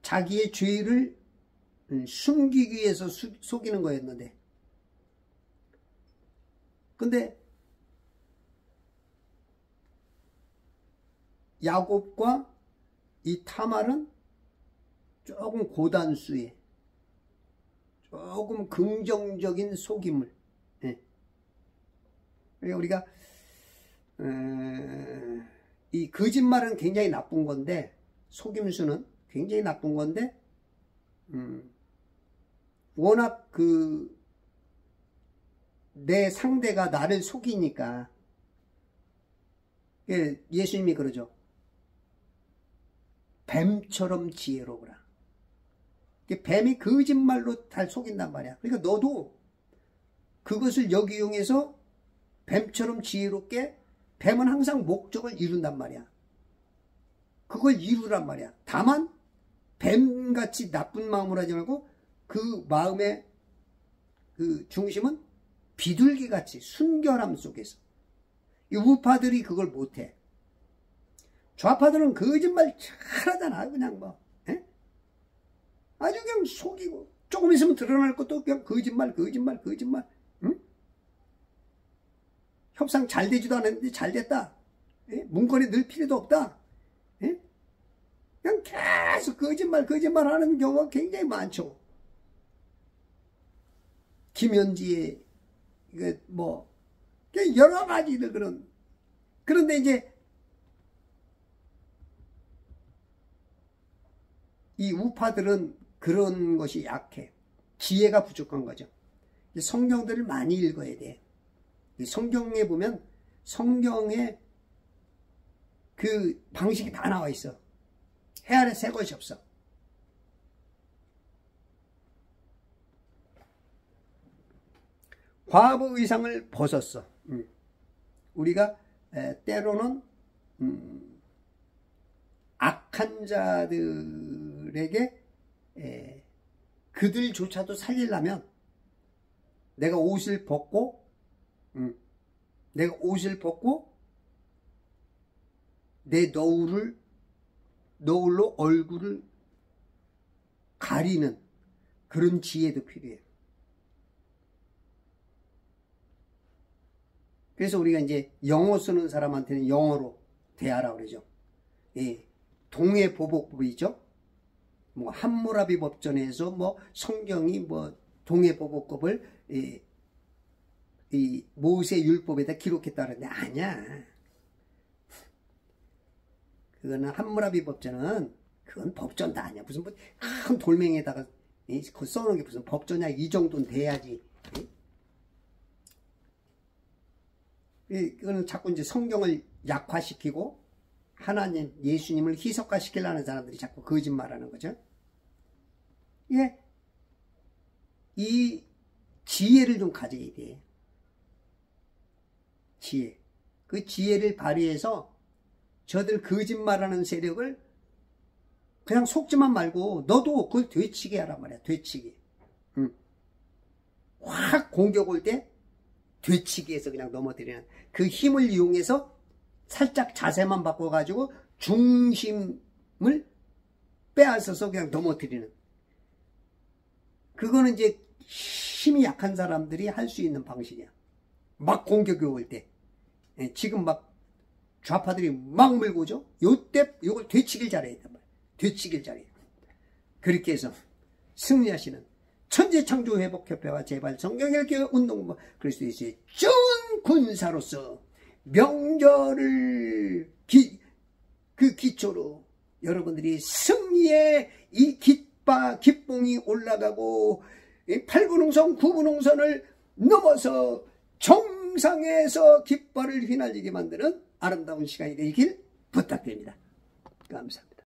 자기의 죄를 숨기기 위해서 속이는 거였는데, 근데 야곱과 이 타말은 조금 고단수의 조금 긍정적인 속임을. 우리가 이 거짓말은 굉장히 나쁜 건데, 속임수는 굉장히 나쁜 건데, 워낙 내 상대가 나를 속이니까, 예수님이 그러죠. 뱀처럼 지혜로우라. 뱀이 거짓말로 잘 속인단 말이야. 그러니까 너도 그것을 역이용해서 뱀처럼 지혜롭게, 뱀은 항상 목적을 이룬단 말이야. 그걸 이루란 말이야. 다만 뱀같이 나쁜 마음으로 하지 말고 그 마음의 그 중심은 비둘기같이 순결함 속에서. 이 우파들이 그걸 못해. 좌파들은 거짓말 잘하잖아. 그냥 뭐 아주 그냥 속이고, 조금 있으면 드러날 것도 그냥 거짓말. 응? 협상 잘 되지도 않았는데 잘 됐다. 문건에 넣을 필요도 없다. 그냥 계속 거짓말 하는 경우가 굉장히 많죠. 김현지의 뭐 여러 가지들 그런데 이제 이 우파들은 그런 것이 약해. 지혜가 부족한 거죠. 성경들을 많이 읽어야 돼. 성경에 보면 성경에 그 방식이 다 나와 있어. 해 아래 새 것이 없어. 과부 의상을 벗었어. 우리가 때로는 악한 자들에게 그들조차도 살리려면 내가 옷을 벗고 내 너울로 얼굴을 가리는 그런 지혜도 필요해. 그래서 우리가 이제 영어 쓰는 사람한테는 영어로 대하라 그러죠. 동해보복법이죠. 뭐 함무라비 법전에서 뭐 성경이 뭐 동해보복법을 이 모세 율법에다 기록했다는데 아니야. 그거는 함무라비 법전은 그건 법전도 아니야. 무슨 큰 돌멩이에다가 그거 써놓은 게 무슨 법전이야. 이 정도는 돼야지. 그거는 자꾸 이제 성경을 약화시키고 하나님, 예수님을 희석화시키려는 사람들이 자꾸 거짓말하는 거죠. 이 지혜를 좀 가져야 돼. 지혜. 그 지혜를 발휘해서 저들 거짓말하는 세력을 그냥 속지만 말고 너도 그걸 되치게 하란 말이야. 되치게. 확 공격 올 때 되치기 해서 그냥 넘어뜨리는 그 힘을 이용해서 살짝 자세만 바꿔가지고 중심을 빼앗아서 그냥 넘어뜨리는. 그거는 이제 힘이 약한 사람들이 할 수 있는 방식이야. 막 공격이 올 때. 지금 막 좌파들이 막 물고 오죠? 요때 요걸 되치길 잘해야 된단 말이야. 되치길 잘해야 돼. 그렇게 해서 승리하시는 천재창조회복협회와 제발성경일교 운동부 그리스도의 전 군사로서 명절을 그 기초로 여러분들이 승리의 이 기뽕이 올라가고 8분홍선 9분홍선을 넘어서 정상에서 깃발을 휘날리게 만드는 아름다운 시간이 되길 부탁드립니다. 감사합니다.